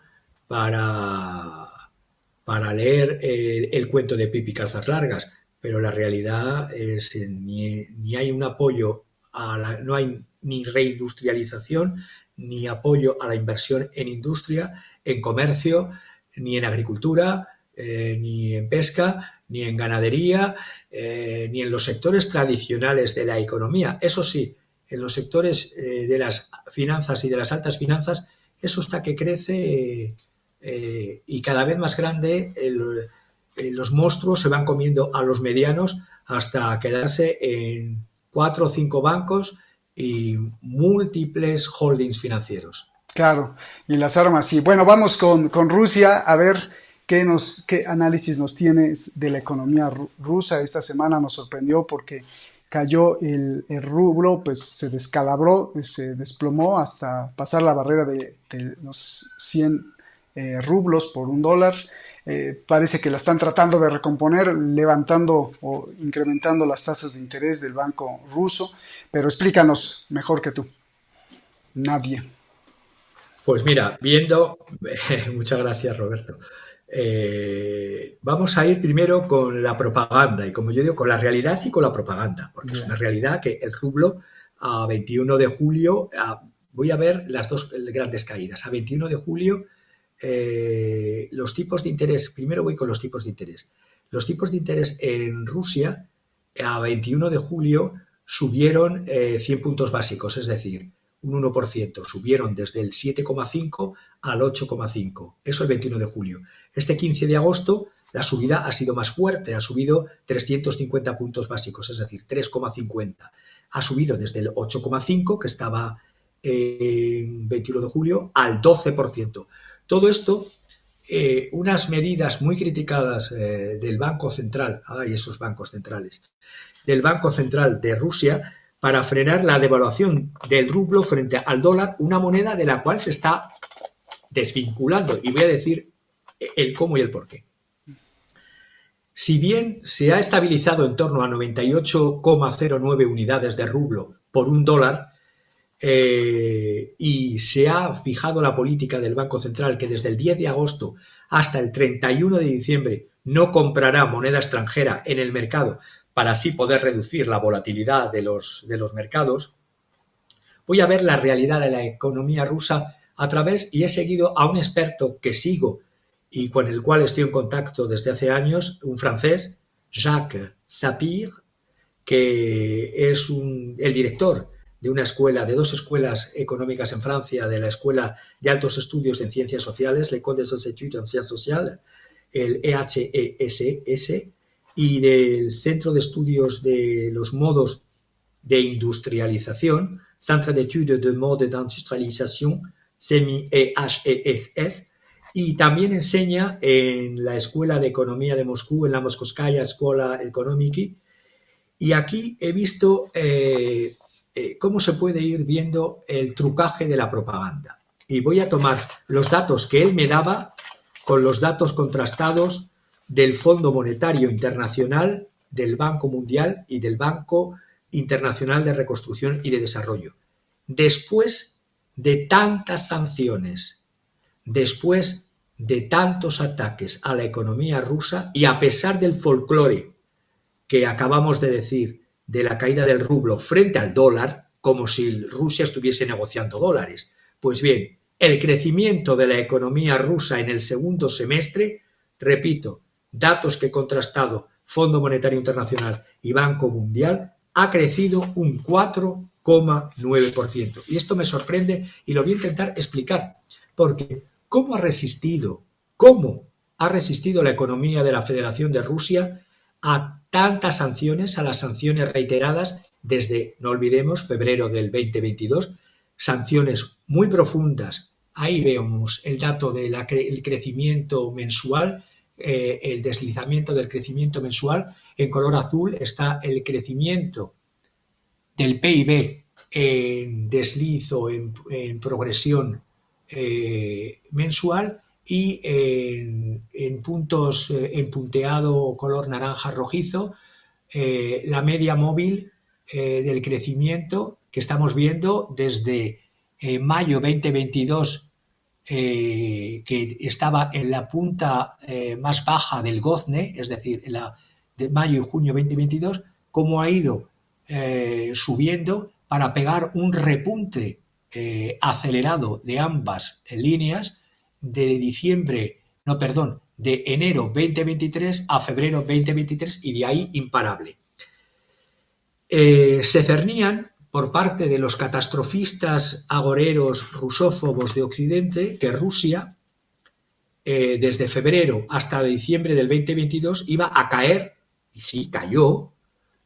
para leer el cuento de Pipi Calzas Largas, pero la realidad es ni hay un apoyo no hay ni reindustrialización ni apoyo a la inversión en industria, en comercio, ni en agricultura, ni en pesca, ni en ganadería, ni en los sectores tradicionales de la economía. Eso sí, en los sectores de las finanzas y de las altas finanzas, eso está que crece y cada vez más grande. Los monstruos se van comiendo a los medianos hasta quedarse en 4 o 5 bancos y múltiples holdings financieros. Claro, y las armas, sí. Bueno, vamos con Rusia a ver qué análisis nos tienes de la economía rusa. Esta semana nos sorprendió porque cayó el rublo, pues se descalabró, se desplomó hasta pasar la barrera de los 100 rublos por un dólar. Parece que la están tratando de recomponer, levantando o incrementando las tasas de interés del banco ruso, pero explícanos mejor que tú. Nadie. Pues mira, viendo, muchas gracias Roberto. Vamos a ir primero con la propaganda y como yo digo, con la realidad y con la propaganda, porque es una realidad que el rublo a 21 de julio, voy a ver las dos grandes caídas. A 21 de julio, los tipos de interés, primero voy con los tipos de interés. Los tipos de interés en Rusia a 21 de julio subieron 100 puntos básicos, es decir, un 1%, subieron desde el 7,5 al 8,5, eso el 21 de julio. Este 15 de agosto la subida ha sido más fuerte, ha subido 350 puntos básicos, es decir, 3,50. Ha subido desde el 8,5, que estaba en 21 de julio, al 12%. Todo esto, unas medidas muy criticadas del Banco Central, esos bancos centrales, del Banco Central de Rusia, para frenar la devaluación del rublo frente al dólar, una moneda de la cual se está desvinculando. Y voy a decir el cómo y el por qué. Si bien se ha estabilizado en torno a 98,09 unidades de rublo por un dólar, y se ha fijado la política del Banco Central que desde el 10 de agosto hasta el 31 de diciembre no comprará moneda extranjera en el mercado para así poder reducir la volatilidad de los mercados, voy a ver la realidad de la economía rusa a través, y he seguido a un experto que sigo y con el cual estoy en contacto desde hace años, un francés, Jacques Sapir, que es el director de una escuela, de dos escuelas económicas en Francia, de la Escuela de Altos Estudios en Ciencias Sociales, l'École des Hautes Études en Sciences Sociales, el EHESS, y del Centro de Estudios de los Modos de Industrialización, Centre d'études de Modes d'Industrialisation, CEMI-EHESS, y también enseña en la Escuela de Economía de Moscú, en la Moskovskaya Escola Ekonomiki, y aquí he visto cómo se puede ir viendo el trucaje de la propaganda. Y voy a tomar los datos que él me daba con los datos contrastados del Fondo Monetario Internacional, del Banco Mundial y del Banco Internacional de Reconstrucción y de Desarrollo. Después de tantas sanciones, después de tantos ataques a la economía rusa y a pesar del folclore que acabamos de decir de la caída del rublo frente al dólar, como si Rusia estuviese negociando dólares, pues bien, el crecimiento de la economía rusa en el segundo semestre, repito, datos que he contrastado Fondo Monetario Internacional y Banco Mundial, ha crecido un 4,9%. Y esto me sorprende y lo voy a intentar explicar, porque ¿cómo ha resistido la economía de la Federación de Rusia a tantas sanciones, a las sanciones reiteradas desde, no olvidemos, febrero del 2022, sanciones muy profundas? Ahí vemos el dato del crecimiento mensual, el deslizamiento del crecimiento mensual. En color azul está el crecimiento del PIB en desliz o en progresión mensual, y en puntos, en punteado color naranja rojizo, la media móvil del crecimiento que estamos viendo desde mayo 2022, que estaba en la punta más baja del gozne, es decir, de mayo y junio 2022, cómo ha ido subiendo para pegar un repunte acelerado de ambas líneas de enero 2023 a febrero 2023, y de ahí imparable. Se cernían por parte de los catastrofistas agoreros rusófobos de Occidente que Rusia, desde febrero hasta diciembre del 2022, iba a caer, y sí, cayó,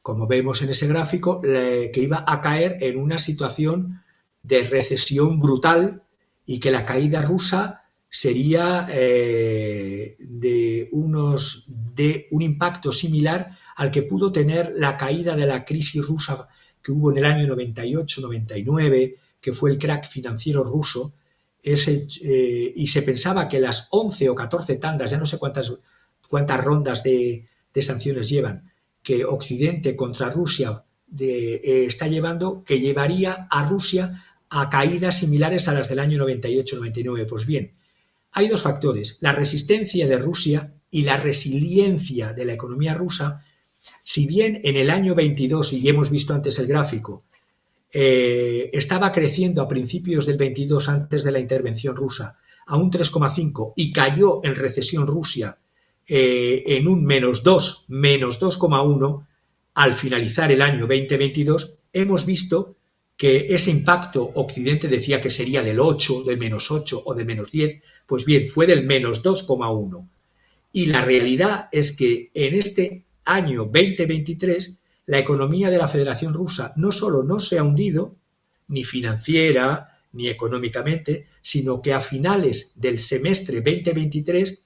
como vemos en ese gráfico, que iba a caer en una situación de recesión brutal, y que la caída rusa sería de un impacto similar al que pudo tener la caída de la crisis rusa que hubo en el año 98-99, que fue el crack financiero ruso, y se pensaba que las 11 o 14 tandas, ya no sé cuántas rondas de sanciones llevan, que Occidente contra Rusia está llevando, que llevaría a Rusia a caídas similares a las del año 98-99. Pues bien, hay dos factores, la resistencia de Rusia y la resiliencia de la economía rusa. Si bien en el año 22, y hemos visto antes el gráfico, estaba creciendo a principios del 22, antes de la intervención rusa, a un 3,5 y cayó en recesión Rusia en un menos 2,1 al finalizar el año 2022, hemos visto que ese impacto Occidente decía que sería del 8, del menos 8 o del menos 10, pues bien, fue del menos 2,1. Y la realidad es que en este año 2023 la economía de la Federación Rusa no solo no se ha hundido, ni financiera, ni económicamente, sino que a finales del semestre 2023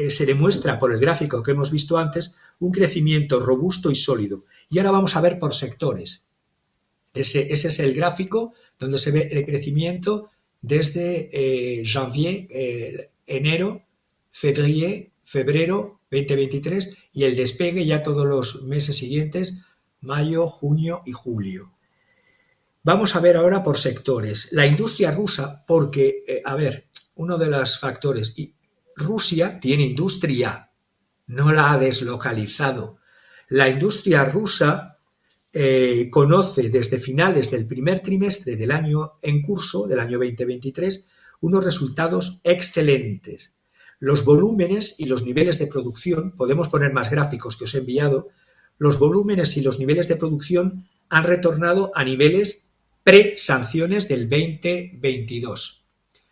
se demuestra por el gráfico que hemos visto antes un crecimiento robusto y sólido. Y ahora vamos a ver por sectores. Ese es el gráfico donde se ve el crecimiento desde enero, febrero 2023 y el despegue ya todos los meses siguientes, mayo, junio y julio. Vamos a ver ahora por sectores. La industria rusa, porque, uno de los factores, Rusia tiene industria, no la ha deslocalizado. La industria rusa conoce desde finales del primer trimestre del año en curso, del año 2023, unos resultados excelentes. Los volúmenes y los niveles de producción, podemos poner más gráficos que os he enviado, los volúmenes y los niveles de producción han retornado a niveles pre-sanciones del 2022.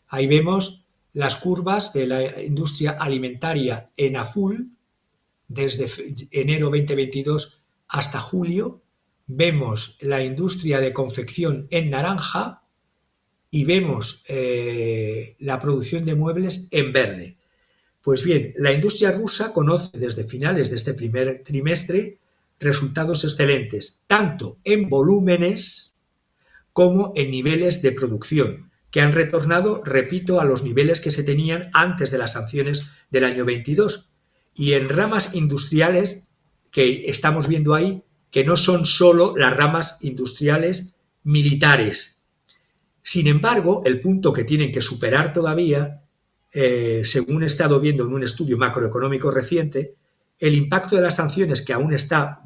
Ahí vemos las curvas de la industria alimentaria en azul, desde enero 2022 hasta julio. Vemos la industria de confección en naranja y vemos la producción de muebles en verde. Pues bien, la industria rusa conoce desde finales de este primer trimestre resultados excelentes, tanto en volúmenes como en niveles de producción, que han retornado, repito, a los niveles que se tenían antes de las sanciones del año 22. Y en ramas industriales que estamos viendo ahí, que no son solo las ramas industriales militares. Sin embargo, el punto que tienen que superar todavía, según he estado viendo en un estudio macroeconómico reciente, el impacto de las sanciones, que aún está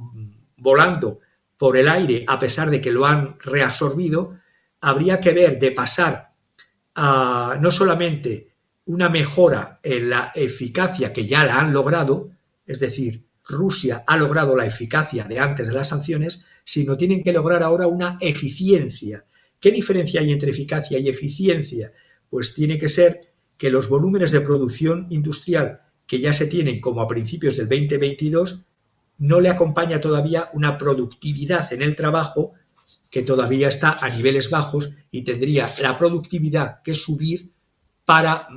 volando por el aire a pesar de que lo han reabsorbido, habría que ver de pasar a no solamente una mejora en la eficacia, que ya la han logrado, es decir, Rusia ha logrado la eficacia de antes de las sanciones, sino tienen que lograr ahora una eficiencia. ¿Qué diferencia hay entre eficacia y eficiencia? Pues tiene que ser que los volúmenes de producción industrial que ya se tienen como a principios del 2022 no le acompaña todavía una productividad en el trabajo que todavía está a niveles bajos y tendría la productividad que subir para,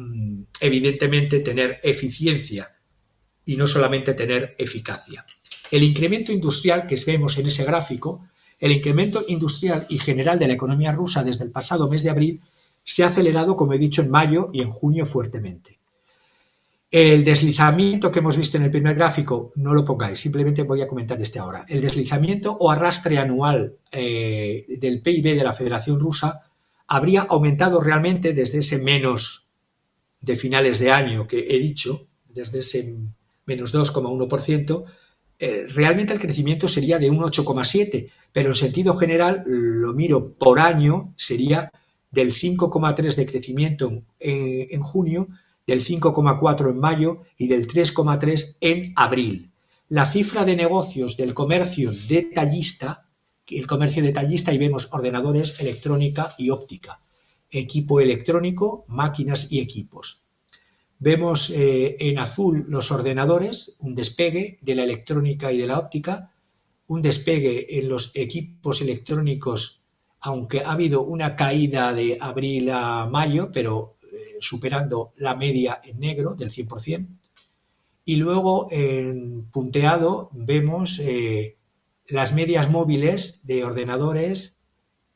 evidentemente, tener eficiencia y no solamente tener eficacia. El incremento industrial que vemos en ese gráfico, el incremento industrial y general de la economía rusa desde el pasado mes de abril se ha acelerado, como he dicho, en mayo y en junio fuertemente. El deslizamiento que hemos visto en el primer gráfico, no lo pongáis, simplemente voy a comentar este ahora. El deslizamiento o arrastre anual del PIB de la Federación Rusa habría aumentado realmente desde ese menos de finales de año que he dicho, desde ese menos 2,1%, realmente el crecimiento sería de un 8,7%, pero en sentido general, lo miro por año, sería del 5,3% de crecimiento en junio, del 5,4% en mayo y del 3,3% en abril. La cifra de negocios del comercio detallista, y vemos ordenadores, electrónica y óptica, equipo electrónico, máquinas y equipos. Vemos en azul los ordenadores, un despegue de la electrónica y de la óptica, un despegue en los equipos electrónicos, aunque ha habido una caída de abril a mayo, pero superando la media en negro del 100%. Y luego en punteado vemos las medias móviles de ordenadores,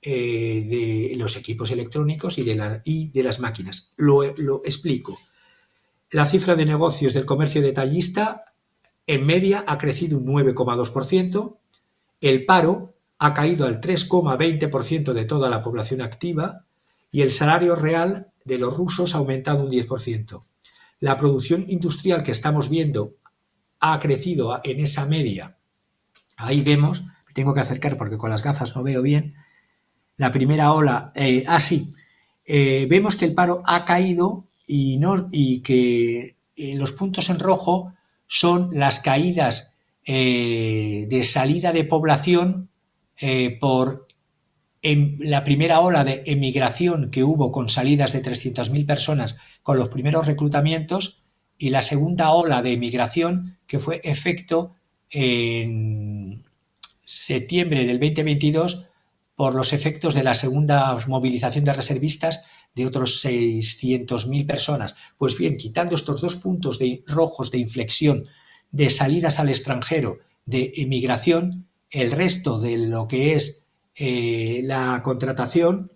de los equipos electrónicos y de las máquinas. Lo explico. La cifra de negocios del comercio detallista en media ha crecido un 9,2%. El paro ha caído al 3,20% de toda la población activa y el salario real de los rusos ha aumentado un 10%. La producción industrial que estamos viendo ha crecido en esa media. Ahí vemos, me tengo que acercar porque con las gafas no veo bien, la primera ola, vemos que el paro ha caído y que los puntos en rojo son las caídas de salida de población por la primera ola de emigración que hubo con salidas de 300.000 personas con los primeros reclutamientos y la segunda ola de emigración que fue efecto en septiembre del 2022 por los efectos de la segunda movilización de reservistas de otros 600.000 personas. Pues bien, quitando estos dos puntos rojos de inflexión de salidas al extranjero, de emigración, el resto de lo que es la contratación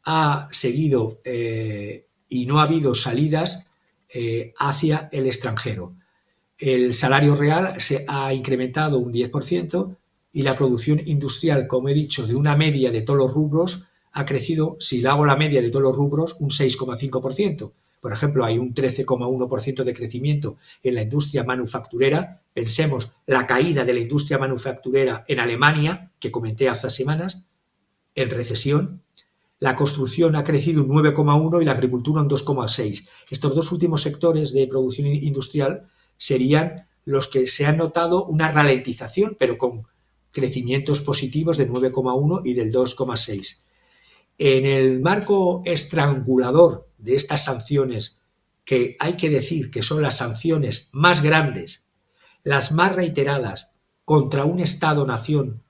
ha seguido y no ha habido salidas hacia el extranjero. El salario real se ha incrementado un 10% y la producción industrial, como he dicho, de una media de todos los rubros ha crecido, si le hago la media de todos los rubros, un 6,5%. Por ejemplo, hay un 13,1% de crecimiento en la industria manufacturera. Pensemos la caída de la industria manufacturera en Alemania, que comenté hace semanas, en recesión. La construcción ha crecido un 9,1% y la agricultura un 2,6%. Estos dos últimos sectores de producción industrial serían los que se han notado una ralentización, pero con crecimientos positivos del 9,1% y del 2,6%. En el marco estrangulador de estas sanciones, que hay que decir que son las sanciones más grandes, las más reiteradas contra un Estado-nación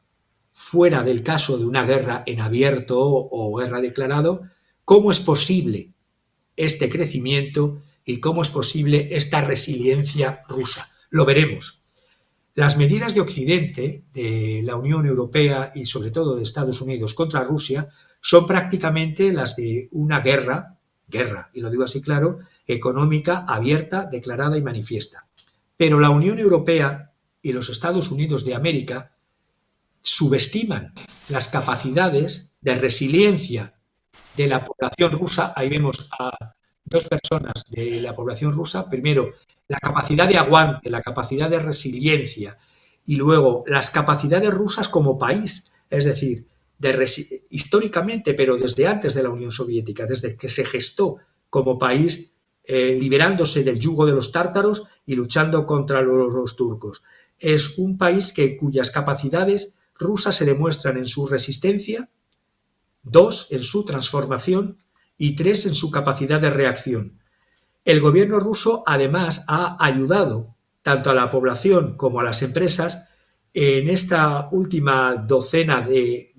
fuera del caso de una guerra en abierto o guerra declarado, ¿cómo es posible este crecimiento y cómo es posible esta resiliencia rusa? Lo veremos. Las medidas de Occidente, de la Unión Europea y sobre todo de Estados Unidos contra Rusia, son prácticamente las de una guerra, y lo digo así claro, económica, abierta, declarada y manifiesta. Pero la Unión Europea y los Estados Unidos de América subestiman las capacidades de resiliencia de la población rusa. Ahí vemos a dos personas de la población rusa. Primero, la capacidad de aguante, la capacidad de resiliencia y luego las capacidades rusas como país, es decir, históricamente, pero desde antes de la Unión Soviética, desde que se gestó como país, liberándose del yugo de los tártaros y luchando contra los turcos. Es un país cuyas capacidades rusas se demuestran en su resistencia, 2, en su transformación y 3, en su capacidad de reacción. El gobierno ruso, además, ha ayudado tanto a la población como a las empresas en esta última docena de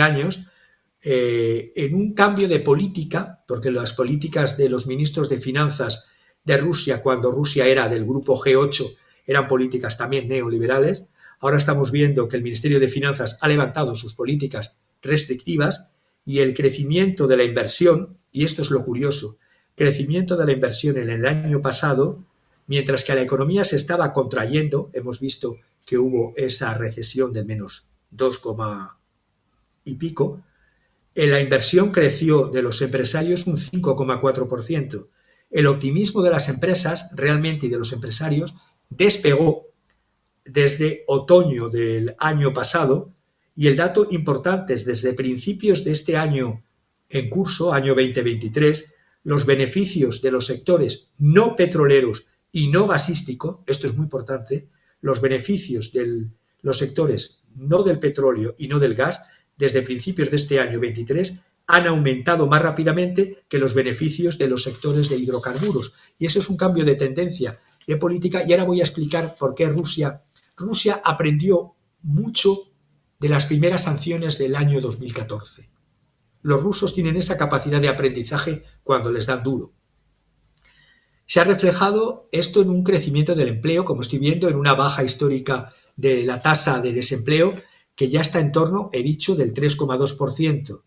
años en un cambio de política, porque las políticas de los ministros de finanzas de Rusia, cuando Rusia era del grupo G8, eran políticas también neoliberales. Ahora estamos viendo que el Ministerio de Finanzas ha levantado sus políticas restrictivas y el crecimiento de la inversión, y esto es lo curioso, crecimiento de la inversión en el año pasado, mientras que la economía se estaba contrayendo, hemos visto que hubo esa recesión de menos 2, y pico, la inversión creció de los empresarios un 5,4%. El optimismo de las empresas realmente y de los empresarios despegó desde otoño del año pasado y el dato importante es desde principios de este año en curso, año 2023, los beneficios de los sectores no petroleros y no gasístico, esto es muy importante, los beneficios de los sectores no del petróleo y no del gas, desde principios de este año 23, han aumentado más rápidamente que los beneficios de los sectores de hidrocarburos. Y eso es un cambio de tendencia de política. Y ahora voy a explicar por qué Rusia aprendió mucho de las primeras sanciones del año 2014. Los rusos tienen esa capacidad de aprendizaje cuando les dan duro. Se ha reflejado esto en un crecimiento del empleo, como estoy viendo, en una baja histórica de la tasa de desempleo, que ya está en torno, he dicho, del 3,2%,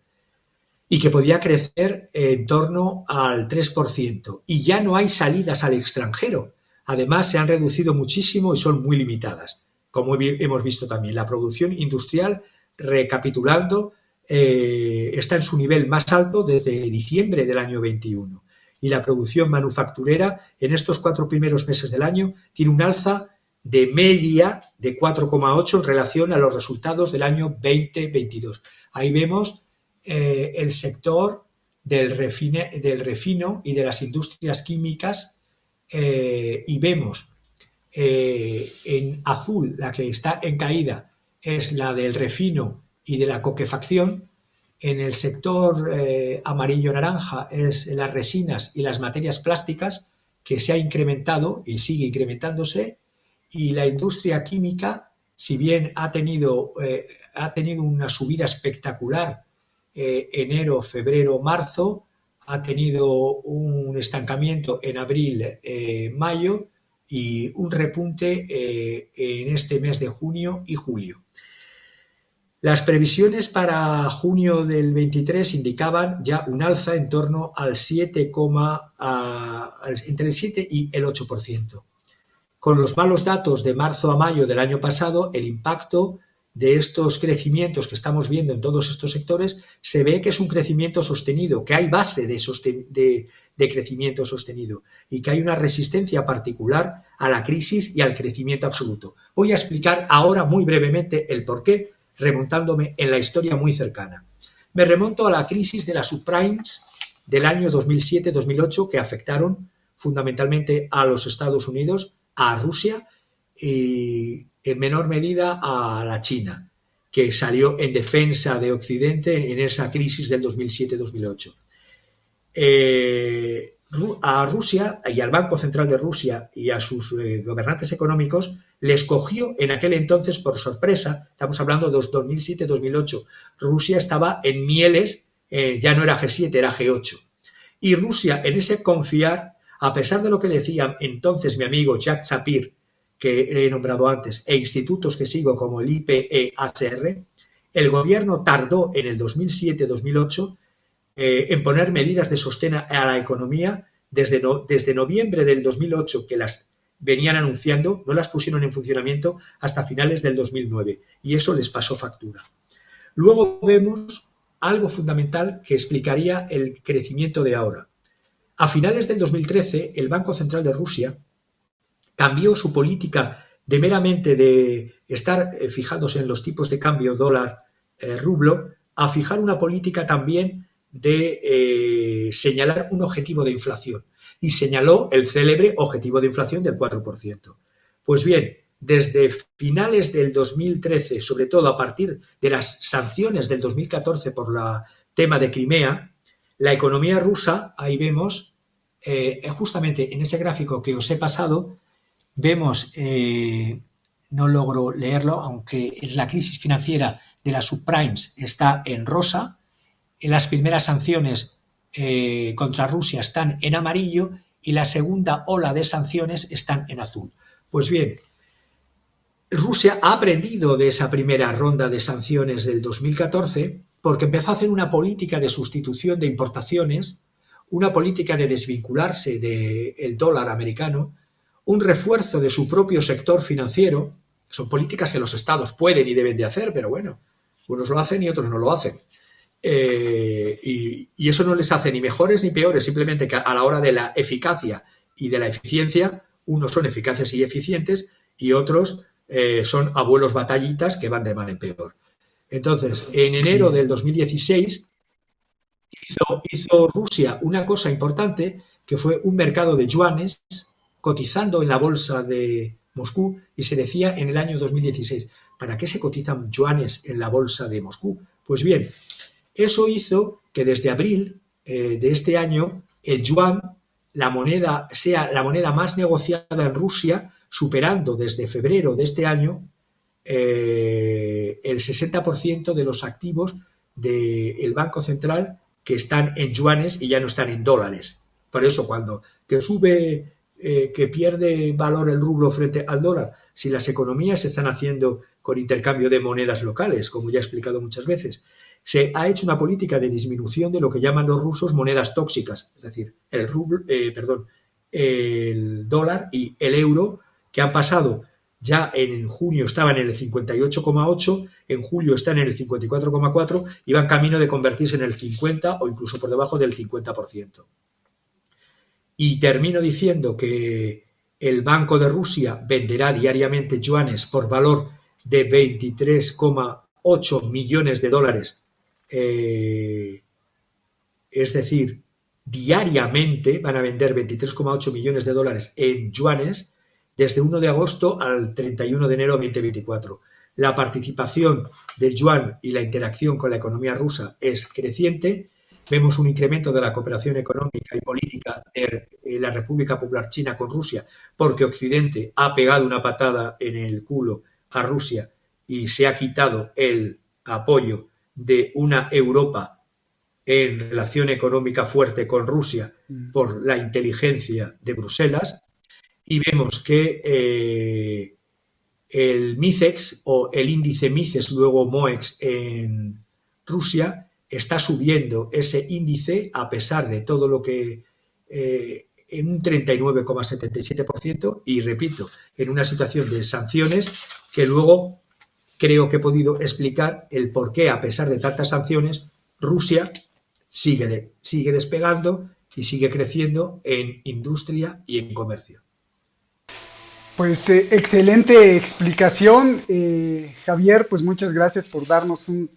y que podía crecer en torno al 3%. Y ya no hay salidas al extranjero. Además, se han reducido muchísimo y son muy limitadas. Como hemos visto también, la producción industrial, recapitulando, está en su nivel más alto desde diciembre del año 21. Y la producción manufacturera en estos 4 primeros meses del año tiene un alza de media de 4,8 en relación a los resultados del año 2022. Ahí vemos el sector del refino y de las industrias químicas, y vemos en azul, la que está en caída es la del refino y de la coquefacción. En el sector amarillo-naranja es las resinas y las materias plásticas, que se ha incrementado y sigue incrementándose, y la industria química, si bien ha tenido una subida espectacular enero, febrero, marzo, ha tenido un estancamiento en abril, mayo, y un repunte en este mes de junio y julio. Las previsiones para junio del 23 indicaban ya un alza en torno al entre el 7 y el 8%. Con los malos datos de marzo a mayo del año pasado, el impacto de estos crecimientos que estamos viendo en todos estos sectores se ve que es un crecimiento sostenido, que hay base de crecimiento sostenido y que hay una resistencia particular a la crisis y al crecimiento absoluto. Voy a explicar ahora muy brevemente el porqué, remontándome en la historia muy cercana. Me remonto a la crisis de las subprimes del año 2007-2008, que afectaron fundamentalmente a los Estados Unidos, a Rusia y en menor medida a la China, que salió en defensa de Occidente en esa crisis del 2007-2008. A Rusia y al Banco Central de Rusia y a sus gobernantes económicos les cogió en aquel entonces por sorpresa. Estamos hablando de 2007-2008. Rusia estaba en mieles, ya no era G7, era G8. Y Rusia, en ese confiar, a pesar de lo que decía entonces mi amigo Jack Sapir, que he nombrado antes, e institutos que sigo como el IPEHR, el gobierno tardó en el 2007-2008 en poner medidas de sostén a la economía. Desde noviembre del 2008, que las venían anunciando, no las pusieron en funcionamiento hasta finales del 2009, y eso les pasó factura. Luego vemos algo fundamental que explicaría el crecimiento de ahora. A finales del 2013, el Banco Central de Rusia cambió su política de meramente de estar fijándose en los tipos de cambio dólar-rublo a fijar una política también de señalar un objetivo de inflación, y señaló el célebre objetivo de inflación del 4%. Pues bien, desde finales del 2013, sobre todo a partir de las sanciones del 2014 por el tema de Crimea, la economía rusa, ahí vemos, justamente en ese gráfico que os he pasado, vemos, no logro leerlo, aunque la crisis financiera de las subprimes está en rosa. Las primeras sanciones contra Rusia están en amarillo y la segunda ola de sanciones están en azul. Pues bien, Rusia ha aprendido de esa primera ronda de sanciones del 2014 porque empezó a hacer una política de sustitución de importaciones, una política de desvincularse del dólar americano, un refuerzo de su propio sector financiero. Son políticas que los estados pueden y deben de hacer, pero bueno, unos lo hacen y otros no lo hacen. Y eso no les hace ni mejores ni peores, simplemente que a la hora de la eficacia y de la eficiencia, unos son eficaces y eficientes y otros son abuelos batallitas que van de mal en peor. Entonces, en enero del 2016 hizo Rusia una cosa importante, que fue un mercado de yuanes cotizando en la bolsa de Moscú, y se decía en el año 2016, ¿para qué se cotizan yuanes en la bolsa de Moscú? Pues bien, eso hizo que desde abril de este año el yuan, la moneda, sea la moneda más negociada en Rusia, superando desde febrero de este año el 60% de los activos del Banco Central que están en yuanes y ya no están en dólares. Por eso cuando te sube, que pierde valor el rublo frente al dólar, si las economías se están haciendo con intercambio de monedas locales, como ya he explicado muchas veces, se ha hecho una política de disminución de lo que llaman los rusos monedas tóxicas, es decir, el dólar y el euro, que han pasado, ya en junio estaban en el 58,8, en julio están en el 54,4 y van camino de convertirse en el 50 o incluso por debajo del 50%. Y termino diciendo que el Banco de Rusia venderá diariamente yuanes por valor de 23,8 millones de dólares, es decir, diariamente van a vender 23,8 millones de dólares en yuanes desde 1 de agosto al 31 de enero de 2024. La participación del yuan y la interacción con la economía rusa es creciente. Vemos un incremento de la cooperación económica y política de la República Popular China con Rusia, porque Occidente ha pegado una patada en el culo a Rusia y se ha quitado el apoyo de una Europa en relación económica fuerte con Rusia por la inteligencia de Bruselas. Y vemos que el MICEX o el índice MICES, luego MOEX en Rusia, está subiendo ese índice a pesar de todo lo que en un 39,77% y repito, en una situación de sanciones que luego creo que he podido explicar el por qué a pesar de tantas sanciones Rusia sigue despegando y sigue creciendo en industria y en comercio. Pues excelente explicación, Javier, pues muchas gracias por darnos un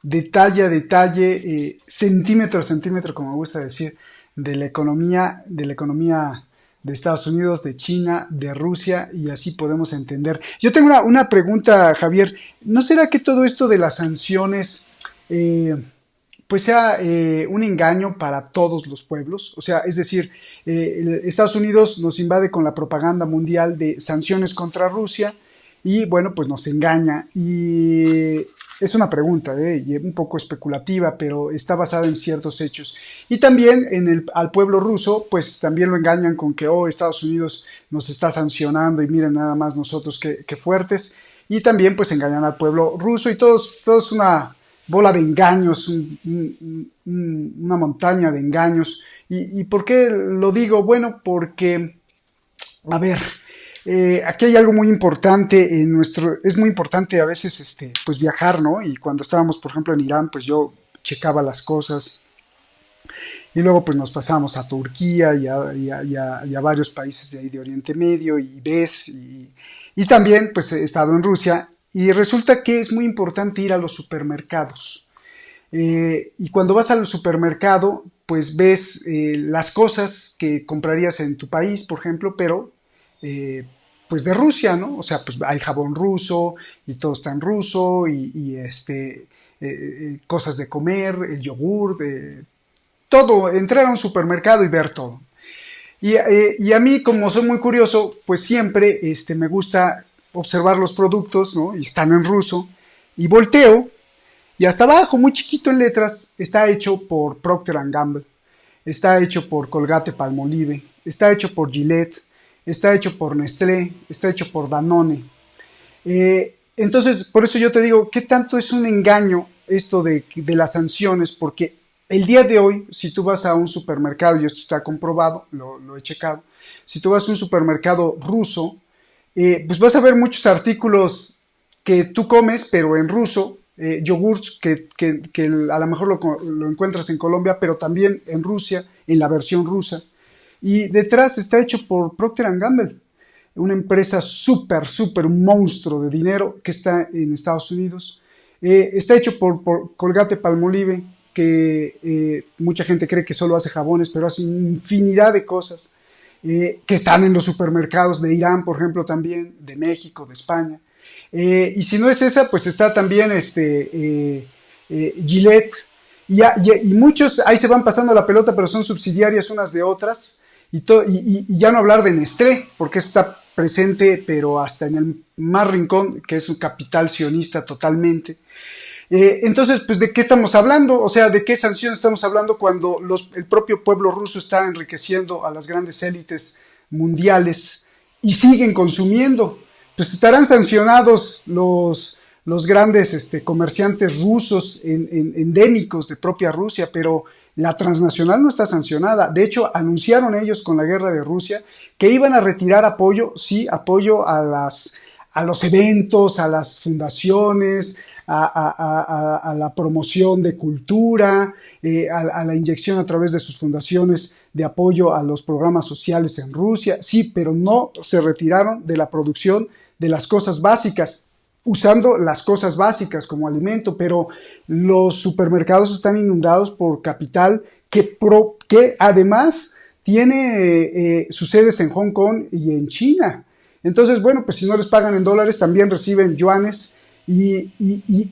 detalle a detalle, centímetro a centímetro, como me gusta decir, de la economía de Estados Unidos, de China, de Rusia, y así podemos entender. Yo tengo una pregunta, Javier. ¿No será que todo esto de las sanciones pues sea un engaño para todos los pueblos? O sea, es decir, Estados Unidos nos invade con la propaganda mundial de sanciones contra Rusia y bueno, pues nos engaña. Y es una pregunta, y un poco especulativa, pero está basada en ciertos hechos. Y también al pueblo ruso, pues también lo engañan con que, Estados Unidos nos está sancionando y miren nada más nosotros qué fuertes. Y también pues engañan al pueblo ruso y todo es una bola de engaños, una montaña de engaños. ¿Y por qué lo digo? Bueno, porque, a ver, aquí hay algo muy importante es muy importante a veces pues viajar, ¿no? Y cuando estábamos, por ejemplo, en Irán, pues yo checaba las cosas y luego pues nos pasamos a Turquía y a varios países de ahí de Oriente Medio y y también pues he estado en Rusia y resulta que es muy importante ir a los supermercados. Y cuando vas al supermercado, pues ves las cosas que comprarías en tu país, por ejemplo, pero pues de Rusia, ¿no? O sea, pues hay jabón ruso y todo está en ruso y cosas de comer, el yogur, todo, entrar a un supermercado y ver todo. Y a mí, como soy muy curioso, pues siempre me gusta observar los productos, ¿no? Y están en ruso y volteo y hasta abajo, muy chiquito en letras, está hecho por Procter & Gamble, está hecho por Colgate-Palmolive, está hecho por Gillette, está hecho por Nestlé, está hecho por Danone. Entonces, por eso yo te digo, ¿qué tanto es un engaño esto de las sanciones? Porque el día de hoy, si tú vas a un supermercado, y esto está comprobado, lo he checado, si tú vas a un supermercado ruso, pues vas a ver muchos artículos que tú comes, pero en ruso, yogurts que a lo mejor lo encuentras en Colombia, pero también en Rusia, en la versión rusa. Y detrás está hecho por Procter & Gamble, una empresa súper, un monstruo de dinero que está en Estados Unidos. Está hecho por Colgate-Palmolive, que mucha gente cree que solo hace jabones, pero hace infinidad de cosas, que están en los supermercados de Irán, por ejemplo, también, de México, de España. Y si no es esa, pues está también Gillette, y muchos ahí se van pasando la pelota, pero son subsidiarias unas de otras, y ya no hablar de Nestlé, porque está presente, pero hasta en el más rincón, que es un capital sionista totalmente. Entonces, pues, ¿de qué estamos hablando? O sea, ¿de qué sanciones estamos hablando cuando el propio pueblo ruso está enriqueciendo a las grandes élites mundiales y siguen consumiendo? Pues estarán sancionados los grandes comerciantes rusos endémicos de propia Rusia, pero la transnacional no está sancionada. De hecho, anunciaron ellos con la guerra de Rusia que iban a retirar apoyo, sí, apoyo a los eventos, a las fundaciones, a la promoción de cultura, a la inyección a través de sus fundaciones de apoyo a los programas sociales en Rusia, sí, pero no se retiraron de la producción de las cosas básicas, usando las cosas básicas como alimento, pero los supermercados están inundados por capital que además tiene sus sedes en Hong Kong y en China. Entonces, bueno, pues si no les pagan en dólares, también reciben yuanes. Y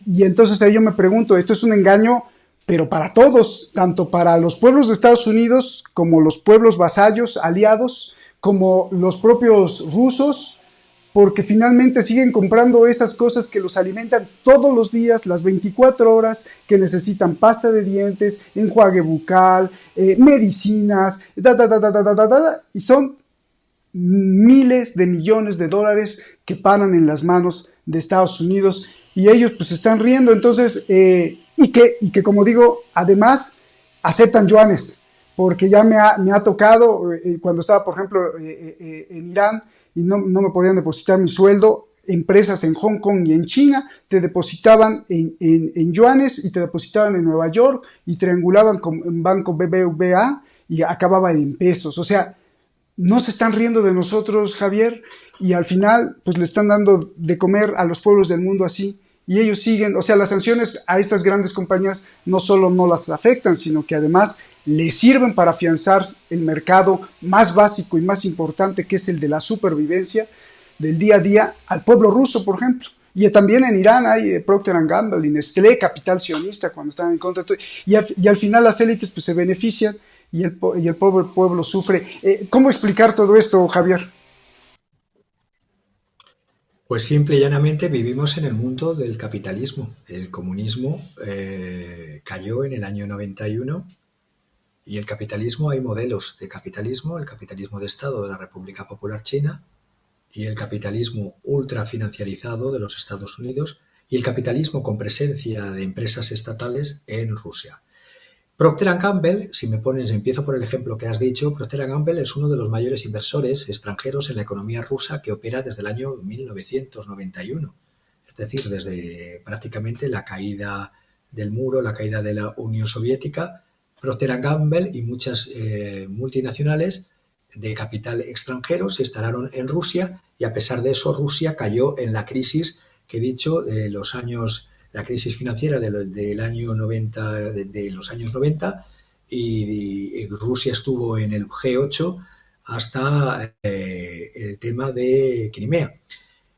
entonces ahí yo me pregunto, esto es un engaño, pero para todos, tanto para los pueblos de Estados Unidos como los pueblos vasallos, aliados, como los propios rusos, porque finalmente siguen comprando esas cosas que los alimentan todos los días, las 24 horas, que necesitan pasta de dientes, enjuague bucal, medicinas, y son miles de millones de dólares que paran en las manos de Estados Unidos y ellos pues están riendo. Entonces, y que como digo, además aceptan yuanes, porque ya me ha tocado cuando estaba, por ejemplo, en Irán y no me podían depositar mi sueldo, empresas en Hong Kong y en China te depositaban en yuanes y te depositaban en Nueva York y triangulaban con un banco BBVA y acababa en pesos. O sea, no se están riendo de nosotros, Javier, y al final pues le están dando de comer a los pueblos del mundo así, y ellos siguen. O sea, las sanciones a estas grandes compañías no solo no las afectan, sino que además les sirven para afianzar el mercado más básico y más importante, que es el de la supervivencia del día a día, al pueblo ruso, por ejemplo. Y también en Irán hay Procter & Gamble y Nestlé, capital sionista, cuando están en contra. Y al final las élites pues se benefician y el pobre pueblo sufre. ¿Cómo explicar todo esto, Javier? Pues simple y llanamente vivimos en el mundo del capitalismo. El comunismo cayó en el año 91 y el capitalismo, hay modelos de capitalismo, el capitalismo de Estado de la República Popular China y el capitalismo ultrafinanciarizado de los Estados Unidos y el capitalismo con presencia de empresas estatales en Rusia. Procter & Gamble, si empiezo por el ejemplo que has dicho, Procter & Gamble es uno de los mayores inversores extranjeros en la economía rusa que opera desde el año 1991. Es decir, desde prácticamente la caída del muro, la caída de la Unión Soviética, Procter & Gamble y muchas multinacionales de capital extranjero se instalaron en Rusia y a pesar de eso Rusia cayó en la crisis que he dicho de los años, la crisis financiera del año 90, de los años 90 y Rusia estuvo en el G8 hasta el tema de Crimea,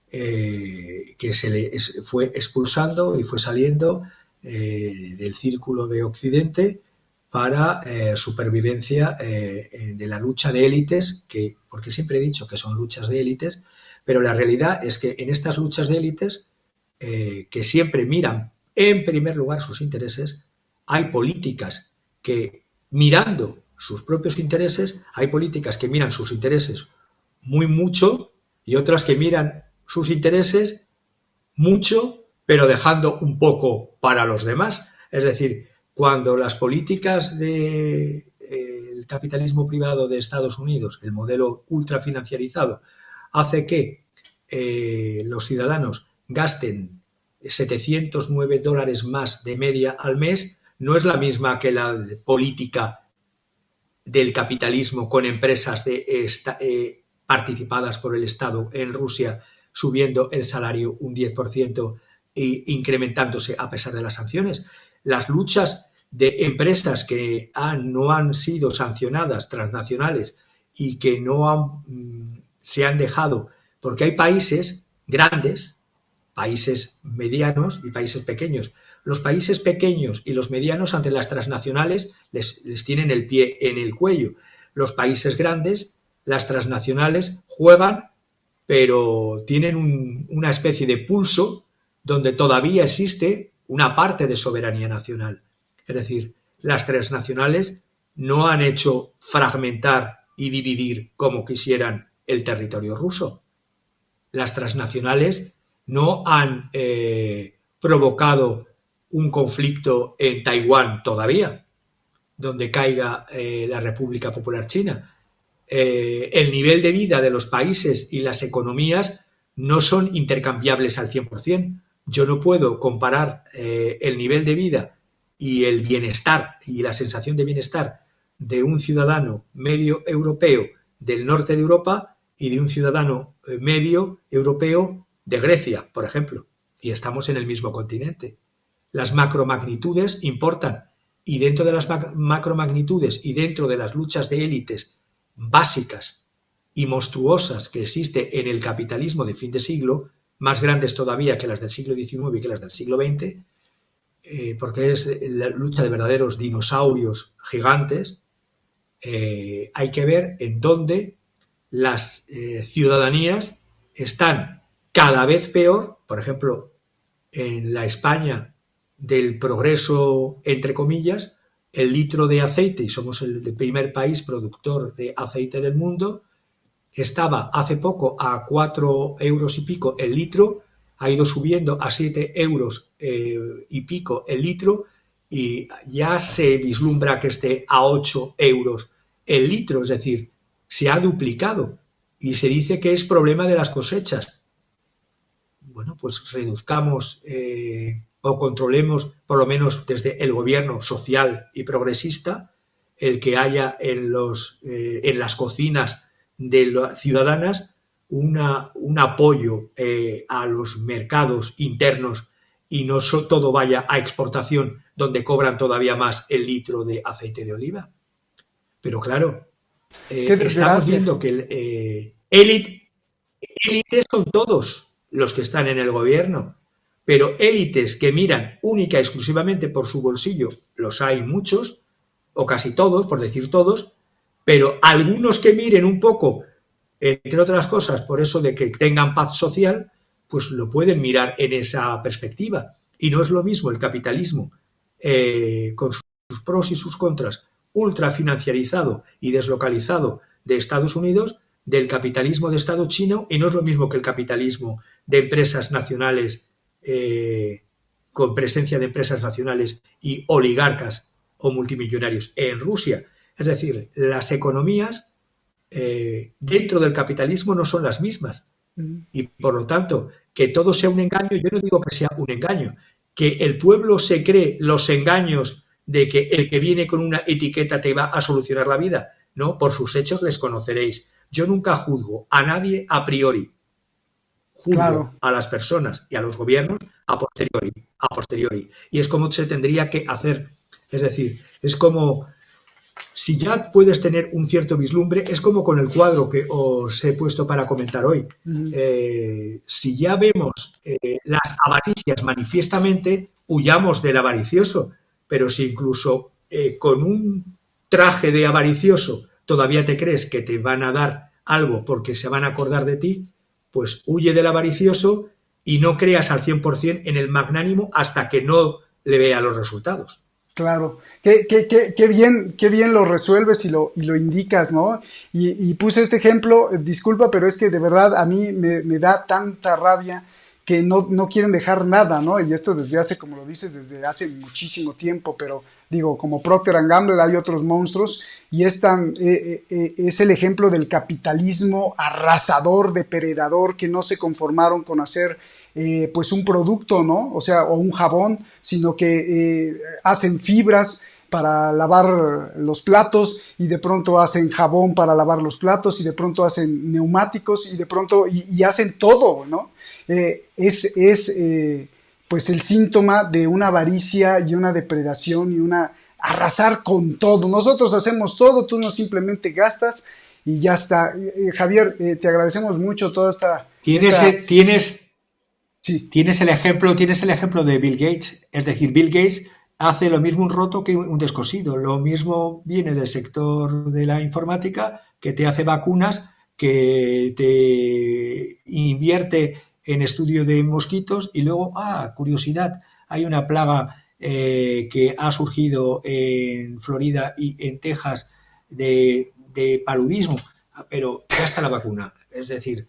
que se le fue expulsando y fue saliendo del círculo de Occidente para supervivencia de la lucha de élites, porque siempre he dicho que son luchas de élites, pero la realidad es que en estas luchas de élites, que siempre miran en primer lugar sus intereses, hay políticas que mirando sus propios intereses, hay políticas que miran sus intereses muy mucho y otras que miran sus intereses mucho, pero dejando un poco para los demás. Es decir, cuando las políticas del capitalismo privado de Estados Unidos, el modelo ultrafinanciarizado, hace que los ciudadanos gasten $709 más de media al mes, no es la misma que la política del capitalismo con empresas participadas por el Estado en Rusia subiendo el salario un 10% e incrementándose a pesar de las sanciones. Las luchas de empresas que no han sido sancionadas, transnacionales, y que se han dejado, porque hay países grandes, países medianos y países pequeños. Los países pequeños y los medianos ante las transnacionales les tienen el pie en el cuello. Los países grandes, las transnacionales juegan, pero tienen una especie de pulso donde todavía existe una parte de soberanía nacional. Es decir, las transnacionales no han hecho fragmentar y dividir como quisieran el territorio ruso. Las transnacionales no han provocado un conflicto en Taiwán todavía, donde caiga la República Popular China. El nivel de vida de los países y las economías no son intercambiables al 100%. Yo no puedo comparar el nivel de vida y el bienestar y la sensación de bienestar de un ciudadano medio europeo del norte de Europa y de un ciudadano medio europeo de Grecia, por ejemplo. Y estamos en el mismo continente. Las macromagnitudes importan, y dentro de las macromagnitudes y dentro de las luchas de élites básicas y monstruosas que existe en el capitalismo de fin de siglo, más grandes todavía que las del siglo XIX y que las del siglo XX, porque es la lucha de verdaderos dinosaurios gigantes, hay que ver en dónde las ciudadanías están cada vez peor. Por ejemplo, en la España del progreso, entre comillas, el litro de aceite, y somos el primer país productor de aceite del mundo, estaba hace poco a 4 euros y pico el litro, ha ido subiendo a 7 euros y pico el litro, y ya se vislumbra que esté a 8 euros el litro, es decir, se ha duplicado, y se dice que es problema de las cosechas. Bueno, pues reduzcamos o controlemos, por lo menos desde el gobierno social y progresista, el que haya en las cocinas de las ciudadanas un apoyo a los mercados internos, y no todo vaya a exportación, donde cobran todavía más el litro de aceite de oliva. Pero claro, estamos viendo que élites son todos los que están en el gobierno, pero élites que miran única y exclusivamente por su bolsillo, los hay muchos, o casi todos, por decir todos, pero algunos que miren un poco, entre otras cosas, por eso de que tengan paz social, pues lo pueden mirar en esa perspectiva. Y no es lo mismo el capitalismo, con sus pros y sus contras, ultra financiarizado y deslocalizado de Estados Unidos, del capitalismo de Estado chino, y no es lo mismo que el capitalismo de empresas nacionales, con presencia de empresas nacionales y oligarcas o multimillonarios en Rusia. Es decir, las economías dentro del capitalismo no son las mismas, y por lo tanto, que todo sea un engaño. Yo no digo que sea un engaño, que el pueblo se cree los engaños de que el que viene con una etiqueta te va a solucionar la vida. No, por sus hechos les conoceréis. Yo nunca juzgo a nadie a priori. Juzgo a las personas y a los gobiernos a posteriori. Y es como se tendría que hacer. Es decir, es como, si ya puedes tener un cierto vislumbre, es como con el cuadro que os he puesto para comentar hoy. Si ya vemos las avaricias manifiestamente, huyamos del avaricioso. Pero si incluso con un traje de avaricioso todavía te crees que te van a dar algo porque se van a acordar de ti, pues huye del avaricioso y no creas al 100% en el magnánimo hasta que no le vea los resultados. Claro, qué bien lo resuelves y lo indicas, ¿no? Y puse este ejemplo, disculpa, pero es que de verdad a mí me da tanta rabia que no quieren dejar nada, ¿no? Y esto desde hace, como lo dices, desde hace muchísimo tiempo, pero digo, como Procter & Gamble hay otros monstruos, y es el ejemplo del capitalismo arrasador, depredador, que no se conformaron con hacer pues un producto, ¿no? O sea, o un jabón, sino que hacen fibras para lavar los platos, y de pronto hacen jabón para lavar los platos, y de pronto hacen neumáticos, y de pronto y hacen todo, ¿no? Pues el síntoma de una avaricia y una depredación y una arrasar con todo. Nosotros hacemos todo, tú no simplemente gastas y ya está. Javier, te agradecemos mucho toda esta... Tienes el ejemplo de Bill Gates. Es decir, Bill Gates hace lo mismo un roto que un descosido. Lo mismo viene del sector de la informática, que te hace vacunas, que te invierte en estudio de mosquitos, y luego, curiosidad, hay una plaga que ha surgido en Florida y en Texas de paludismo, pero ya está la vacuna. Es decir,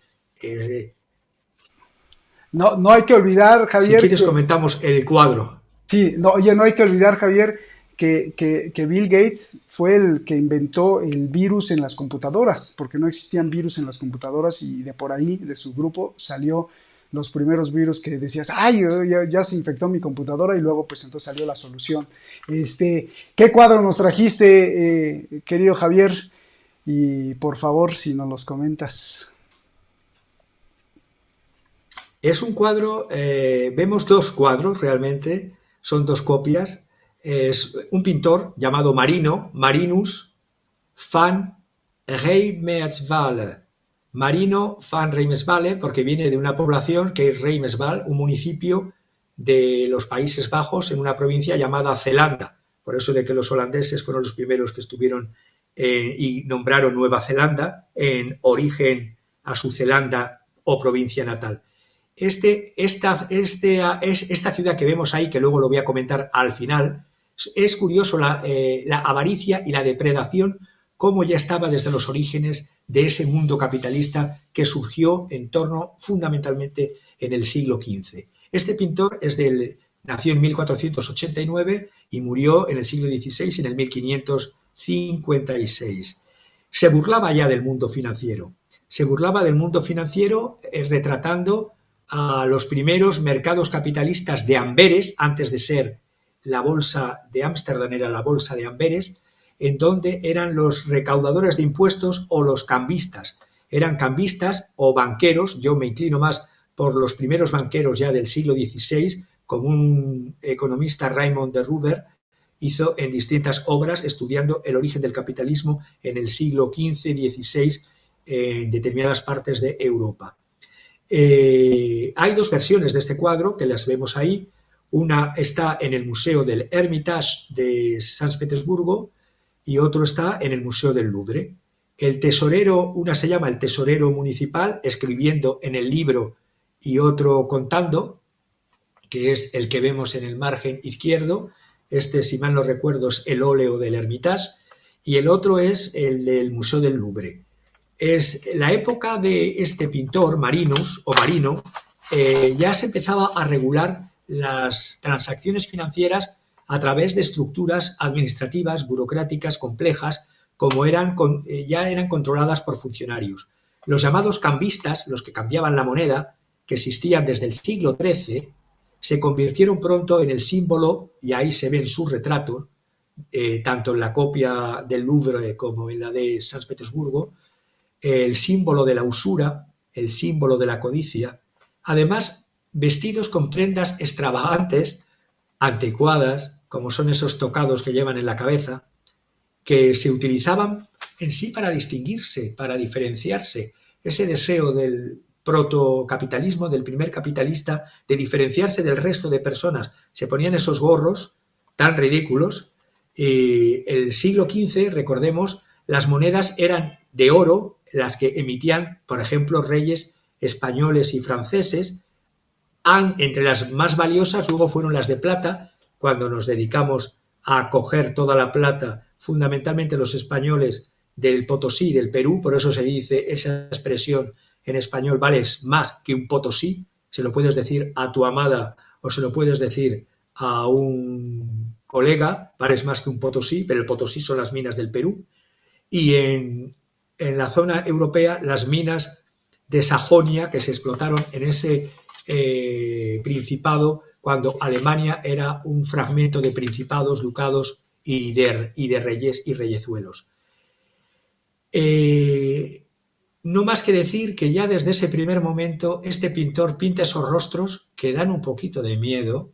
no hay que olvidar, Javier, si quieres comentamos el cuadro. Sí, no hay que olvidar, Javier, que Bill Gates fue el que inventó el virus en las computadoras, porque no existían virus en las computadoras y de por ahí, de su grupo, salió los primeros virus que decías, ay, ya se infectó mi computadora, y luego pues entonces salió la solución. ¿Qué cuadro nos trajiste, querido Javier? Y por favor, si nos los comentas. Es un cuadro, vemos dos cuadros realmente, son dos copias. Es un pintor llamado Marinus van Reimerswalde. Marino van Reimerswalde, porque viene de una población que es Reimerswalde, un municipio de los Países Bajos en una provincia llamada Zelanda. Por eso de que los holandeses fueron los primeros que estuvieron y nombraron Nueva Zelanda en origen a su Zelanda o provincia natal. Esta ciudad que vemos ahí, que luego lo voy a comentar al final, es curioso la avaricia y la depredación, cómo ya estaba desde los orígenes de ese mundo capitalista que surgió en torno fundamentalmente en el siglo XV. Este pintor nació en 1489 y murió en el siglo XVI, en el 1556. Se burlaba ya del mundo financiero. Se burlaba del mundo financiero retratando a los primeros mercados capitalistas de Amberes, antes de ser la bolsa de Ámsterdam, era la bolsa de Amberes, en donde eran los recaudadores de impuestos o los cambistas. Eran cambistas o banqueros, yo me inclino más por los primeros banqueros ya del siglo XVI, como un economista Raymond de Ruber hizo en distintas obras estudiando el origen del capitalismo en el siglo XV-XVI en determinadas partes de Europa. Hay dos versiones de este cuadro que las vemos ahí. Una está en el Museo del Hermitage de San Petersburgo y otro está en el Museo del Louvre. El tesorero, una se llama el tesorero municipal, escribiendo en el libro, y otro contando, que es el que vemos en el margen izquierdo. Si mal no recuerdo, es el óleo del Hermitage, y el otro es el del Museo del Louvre. Es la época de este pintor, Marino, ya se empezaba a regular las transacciones financieras a través de estructuras administrativas, burocráticas, complejas, como ya eran controladas por funcionarios. Los llamados cambistas, los que cambiaban la moneda, que existían desde el siglo XIII, se convirtieron pronto en el símbolo, y ahí se ven sus retratos, tanto en la copia del Louvre como en la de San Petersburgo, el símbolo de la usura, el símbolo de la codicia, además vestidos con prendas extravagantes, anticuadas, como son esos tocados que llevan en la cabeza, que se utilizaban en sí para distinguirse, para diferenciarse, ese deseo del protocapitalismo, del primer capitalista, de diferenciarse del resto de personas. Se ponían esos gorros tan ridículos. El siglo XV, recordemos, las monedas eran de oro, las que emitían, por ejemplo, reyes españoles y franceses. Entre las más valiosas luego fueron las de plata, cuando nos dedicamos a coger toda la plata, fundamentalmente los españoles del Potosí, del Perú. Por eso se dice esa expresión en español: vales más que un Potosí. Se lo puedes decir a tu amada o se lo puedes decir a un colega: vales más que un Potosí, pero el Potosí son las minas del Perú. Y en la zona europea, las minas de Sajonia, que se explotaron en ese principado, cuando Alemania era un fragmento de principados, ducados y de reyes y reyezuelos. No más que decir que ya desde ese primer momento este pintor pinta esos rostros que dan un poquito de miedo,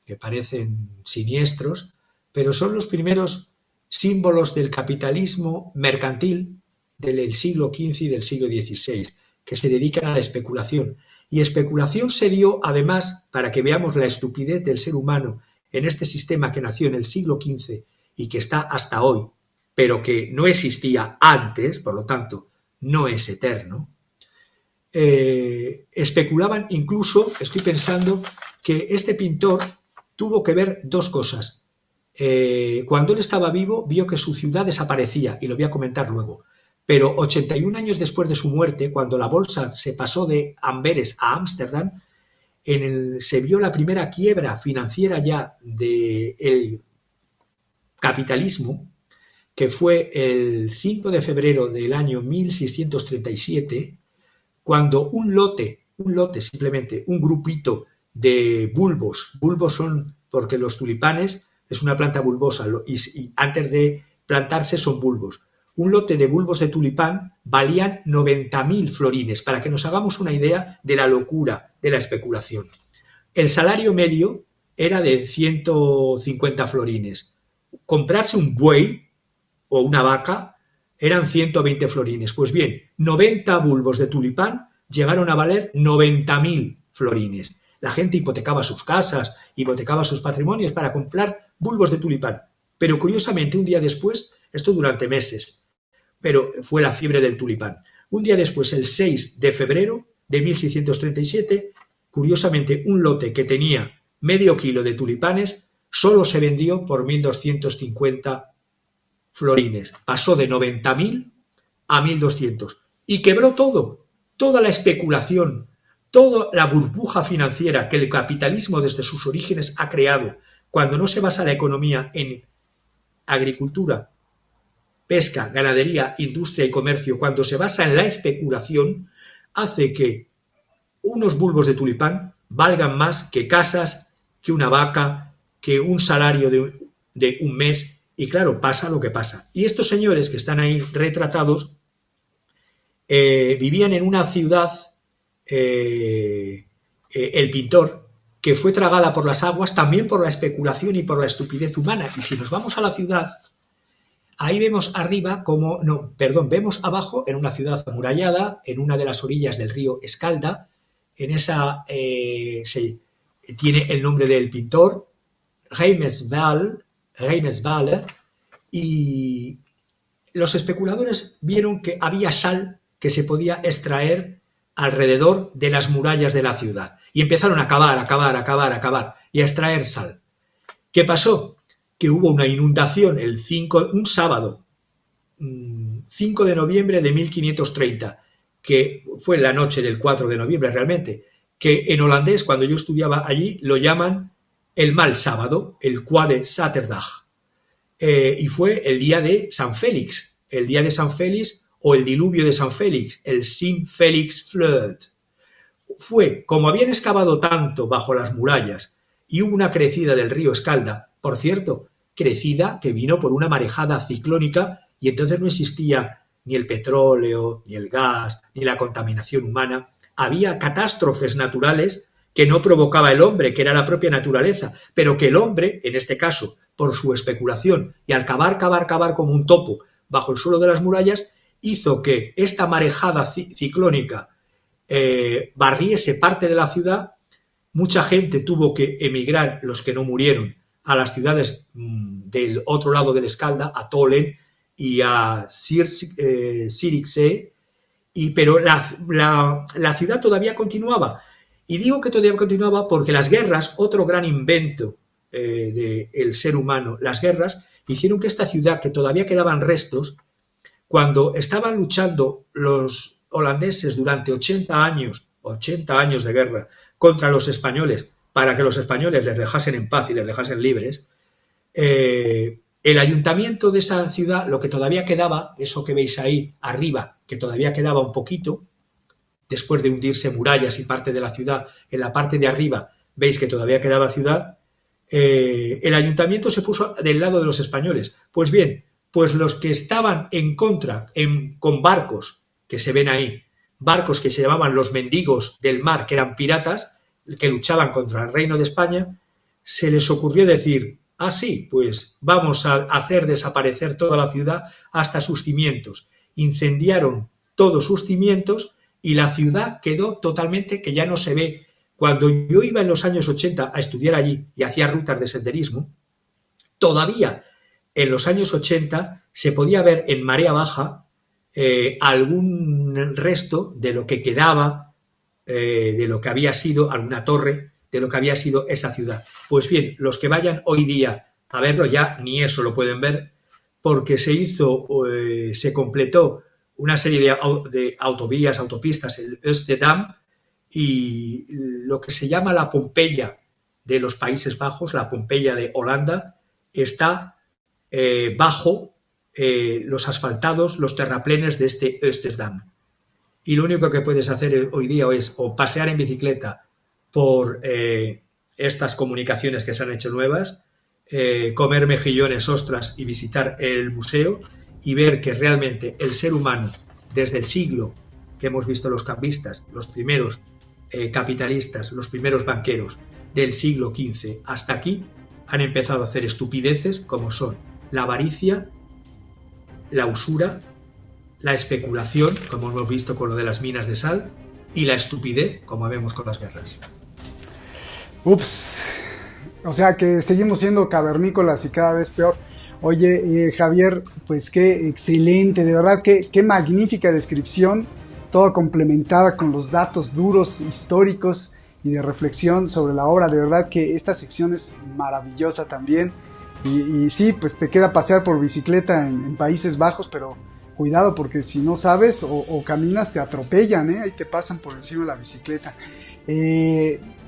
que parecen siniestros, pero son los primeros símbolos del capitalismo mercantil del siglo XV y del siglo XVI, que se dedican a la especulación. Y especulación se dio, además, para que veamos la estupidez del ser humano en este sistema que nació en el siglo XV y que está hasta hoy, pero que no existía antes, por lo tanto, no es eterno. Especulaban incluso, estoy pensando, que este pintor tuvo que ver dos cosas. Cuando él estaba vivo, vio que su ciudad desaparecía, y lo voy a comentar luego. Pero 81 años después de su muerte, cuando la bolsa se pasó de Amberes a Ámsterdam, se vio la primera quiebra financiera ya del capitalismo, que fue el 5 de febrero del año 1637, cuando un lote simplemente, un grupito de bulbos son porque los tulipanes es una planta bulbosa y antes de plantarse son bulbos. Un lote de bulbos de tulipán valían 90.000 florines, para que nos hagamos una idea de la locura de la especulación. El salario medio era de 150 florines. Comprarse un buey o una vaca eran 120 florines. Pues bien, 90 bulbos de tulipán llegaron a valer 90.000 florines. La gente hipotecaba sus casas, hipotecaba sus patrimonios para comprar bulbos de tulipán. Pero curiosamente, un día después, esto durante meses, pero fue la fiebre del tulipán. Un día después, el 6 de febrero de 1637, curiosamente, un lote que tenía medio kilo de tulipanes solo se vendió por 1.250 florines. Pasó de 90.000 a 1.200 y quebró todo, toda la especulación, toda la burbuja financiera que el capitalismo desde sus orígenes ha creado, cuando no se basa la economía en agricultura, pesca, ganadería, industria y comercio, cuando se basa en la especulación, hace que unos bulbos de tulipán valgan más que casas, que una vaca, que un salario de un mes. Y claro, pasa lo que pasa. Y estos señores que están ahí retratados vivían en una ciudad, el pintor, que fue tragada por las aguas, también por la especulación y por la estupidez humana. Y si nos vamos a la ciudad, ahí vemos vemos abajo, en una ciudad amurallada, en una de las orillas del río Escalda, en esa tiene el nombre del pintor, Reimesval, y los especuladores vieron que había sal que se podía extraer alrededor de las murallas de la ciudad, y empezaron a cavar y a extraer sal. ¿Qué pasó? Que hubo una inundación un sábado, 5 de noviembre de 1530, que fue la noche del 4 de noviembre realmente, que en holandés, cuando yo estudiaba allí, lo llaman el mal sábado, el Kwade Zaterdag, y fue el día de San Félix, o el diluvio de San Félix, el Sint Felix Flood. Fue, como habían excavado tanto bajo las murallas y hubo una crecida del río Escalda, por cierto, crecida que vino por una marejada ciclónica, y entonces no existía ni el petróleo, ni el gas, ni la contaminación humana. Había catástrofes naturales que no provocaba el hombre, que era la propia naturaleza, pero que el hombre, en este caso, por su especulación y al cavar como un topo bajo el suelo de las murallas, hizo que esta marejada ciclónica barriese parte de la ciudad. Mucha gente tuvo que emigrar, los que no murieron, a las ciudades del otro lado del Escalda, a Tolen y a Zierikzee, pero la ciudad todavía continuaba. Y digo que todavía continuaba porque las guerras, otro gran invento del ser humano, las guerras hicieron que esta ciudad, que todavía quedaban restos, cuando estaban luchando los holandeses durante 80 años de guerra contra los españoles, para que los españoles les dejasen en paz y les dejasen libres, el ayuntamiento de esa ciudad, lo que todavía quedaba, eso que veis ahí arriba, que todavía quedaba un poquito, después de hundirse murallas y parte de la ciudad, en la parte de arriba veis que todavía quedaba ciudad, el ayuntamiento se puso del lado de los españoles. Pues bien, pues los que estaban en contra, con barcos que se ven ahí, barcos que se llamaban los mendigos del mar, que eran piratas, que luchaban contra el reino de España, se les ocurrió decir: ah, sí, pues vamos a hacer desaparecer toda la ciudad hasta sus cimientos. Incendiaron todos sus cimientos y la ciudad quedó totalmente, que ya no se ve. Cuando yo iba en los años 80 a estudiar allí y hacía rutas de senderismo, todavía en los años 80 se podía ver en marea baja algún resto de lo que quedaba, de lo que había sido alguna torre de lo que había sido esa ciudad. Pues bien, los que vayan hoy día a verlo ya ni eso lo pueden ver, porque se completó una serie de autovías, autopistas, el Oosterdam, y lo que se llama la Pompeya de los Países Bajos, la Pompeya de Holanda, está bajo los asfaltados, los terraplenes de este Oosterdam. Y lo único que puedes hacer hoy día es o pasear en bicicleta por estas comunicaciones que se han hecho nuevas, comer mejillones, ostras y visitar el museo y ver que realmente el ser humano, desde el siglo que hemos visto los cambistas, los primeros capitalistas, los primeros banqueros del siglo XV hasta aquí, han empezado a hacer estupideces como son la avaricia, la usura, la especulación, como hemos visto con lo de las minas de sal, y la estupidez, como vemos con las guerras. Ups, o sea que seguimos siendo cavernícolas y cada vez peor. Oye, Javier, pues qué excelente, de verdad, qué magnífica descripción, toda complementada con los datos duros, históricos y de reflexión sobre la obra. De verdad que esta sección es maravillosa también. Y sí, pues te queda pasear por bicicleta en Países Bajos, pero cuidado porque si no sabes o caminas te atropellan, ahí te pasan por encima de la bicicleta.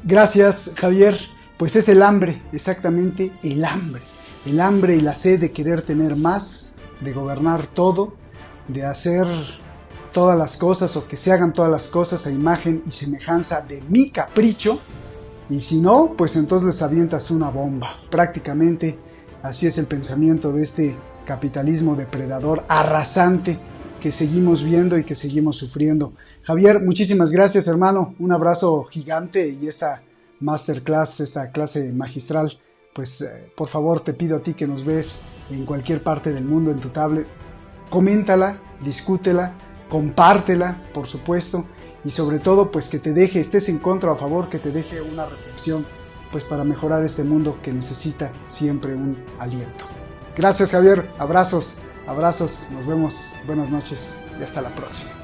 Gracias, Javier. Pues es el hambre, exactamente el hambre. El hambre y la sed de querer tener más, de gobernar todo, de hacer todas las cosas o que se hagan todas las cosas a imagen y semejanza de mi capricho. Y si no, pues entonces les avientas una bomba. Prácticamente así es el pensamiento de este capitalismo depredador arrasante que seguimos viendo y que seguimos sufriendo. Javier, muchísimas gracias, hermano. Un abrazo gigante y esta masterclass, esta clase magistral, pues por favor te pido a ti que nos ves en cualquier parte del mundo en tu tablet. Coméntala, discútela, compártela, por supuesto, y sobre todo pues que te deje, estés en contra o a favor, que te deje una reflexión pues para mejorar este mundo que necesita siempre un aliento. Gracias, Javier, abrazos, nos vemos, buenas noches y hasta la próxima.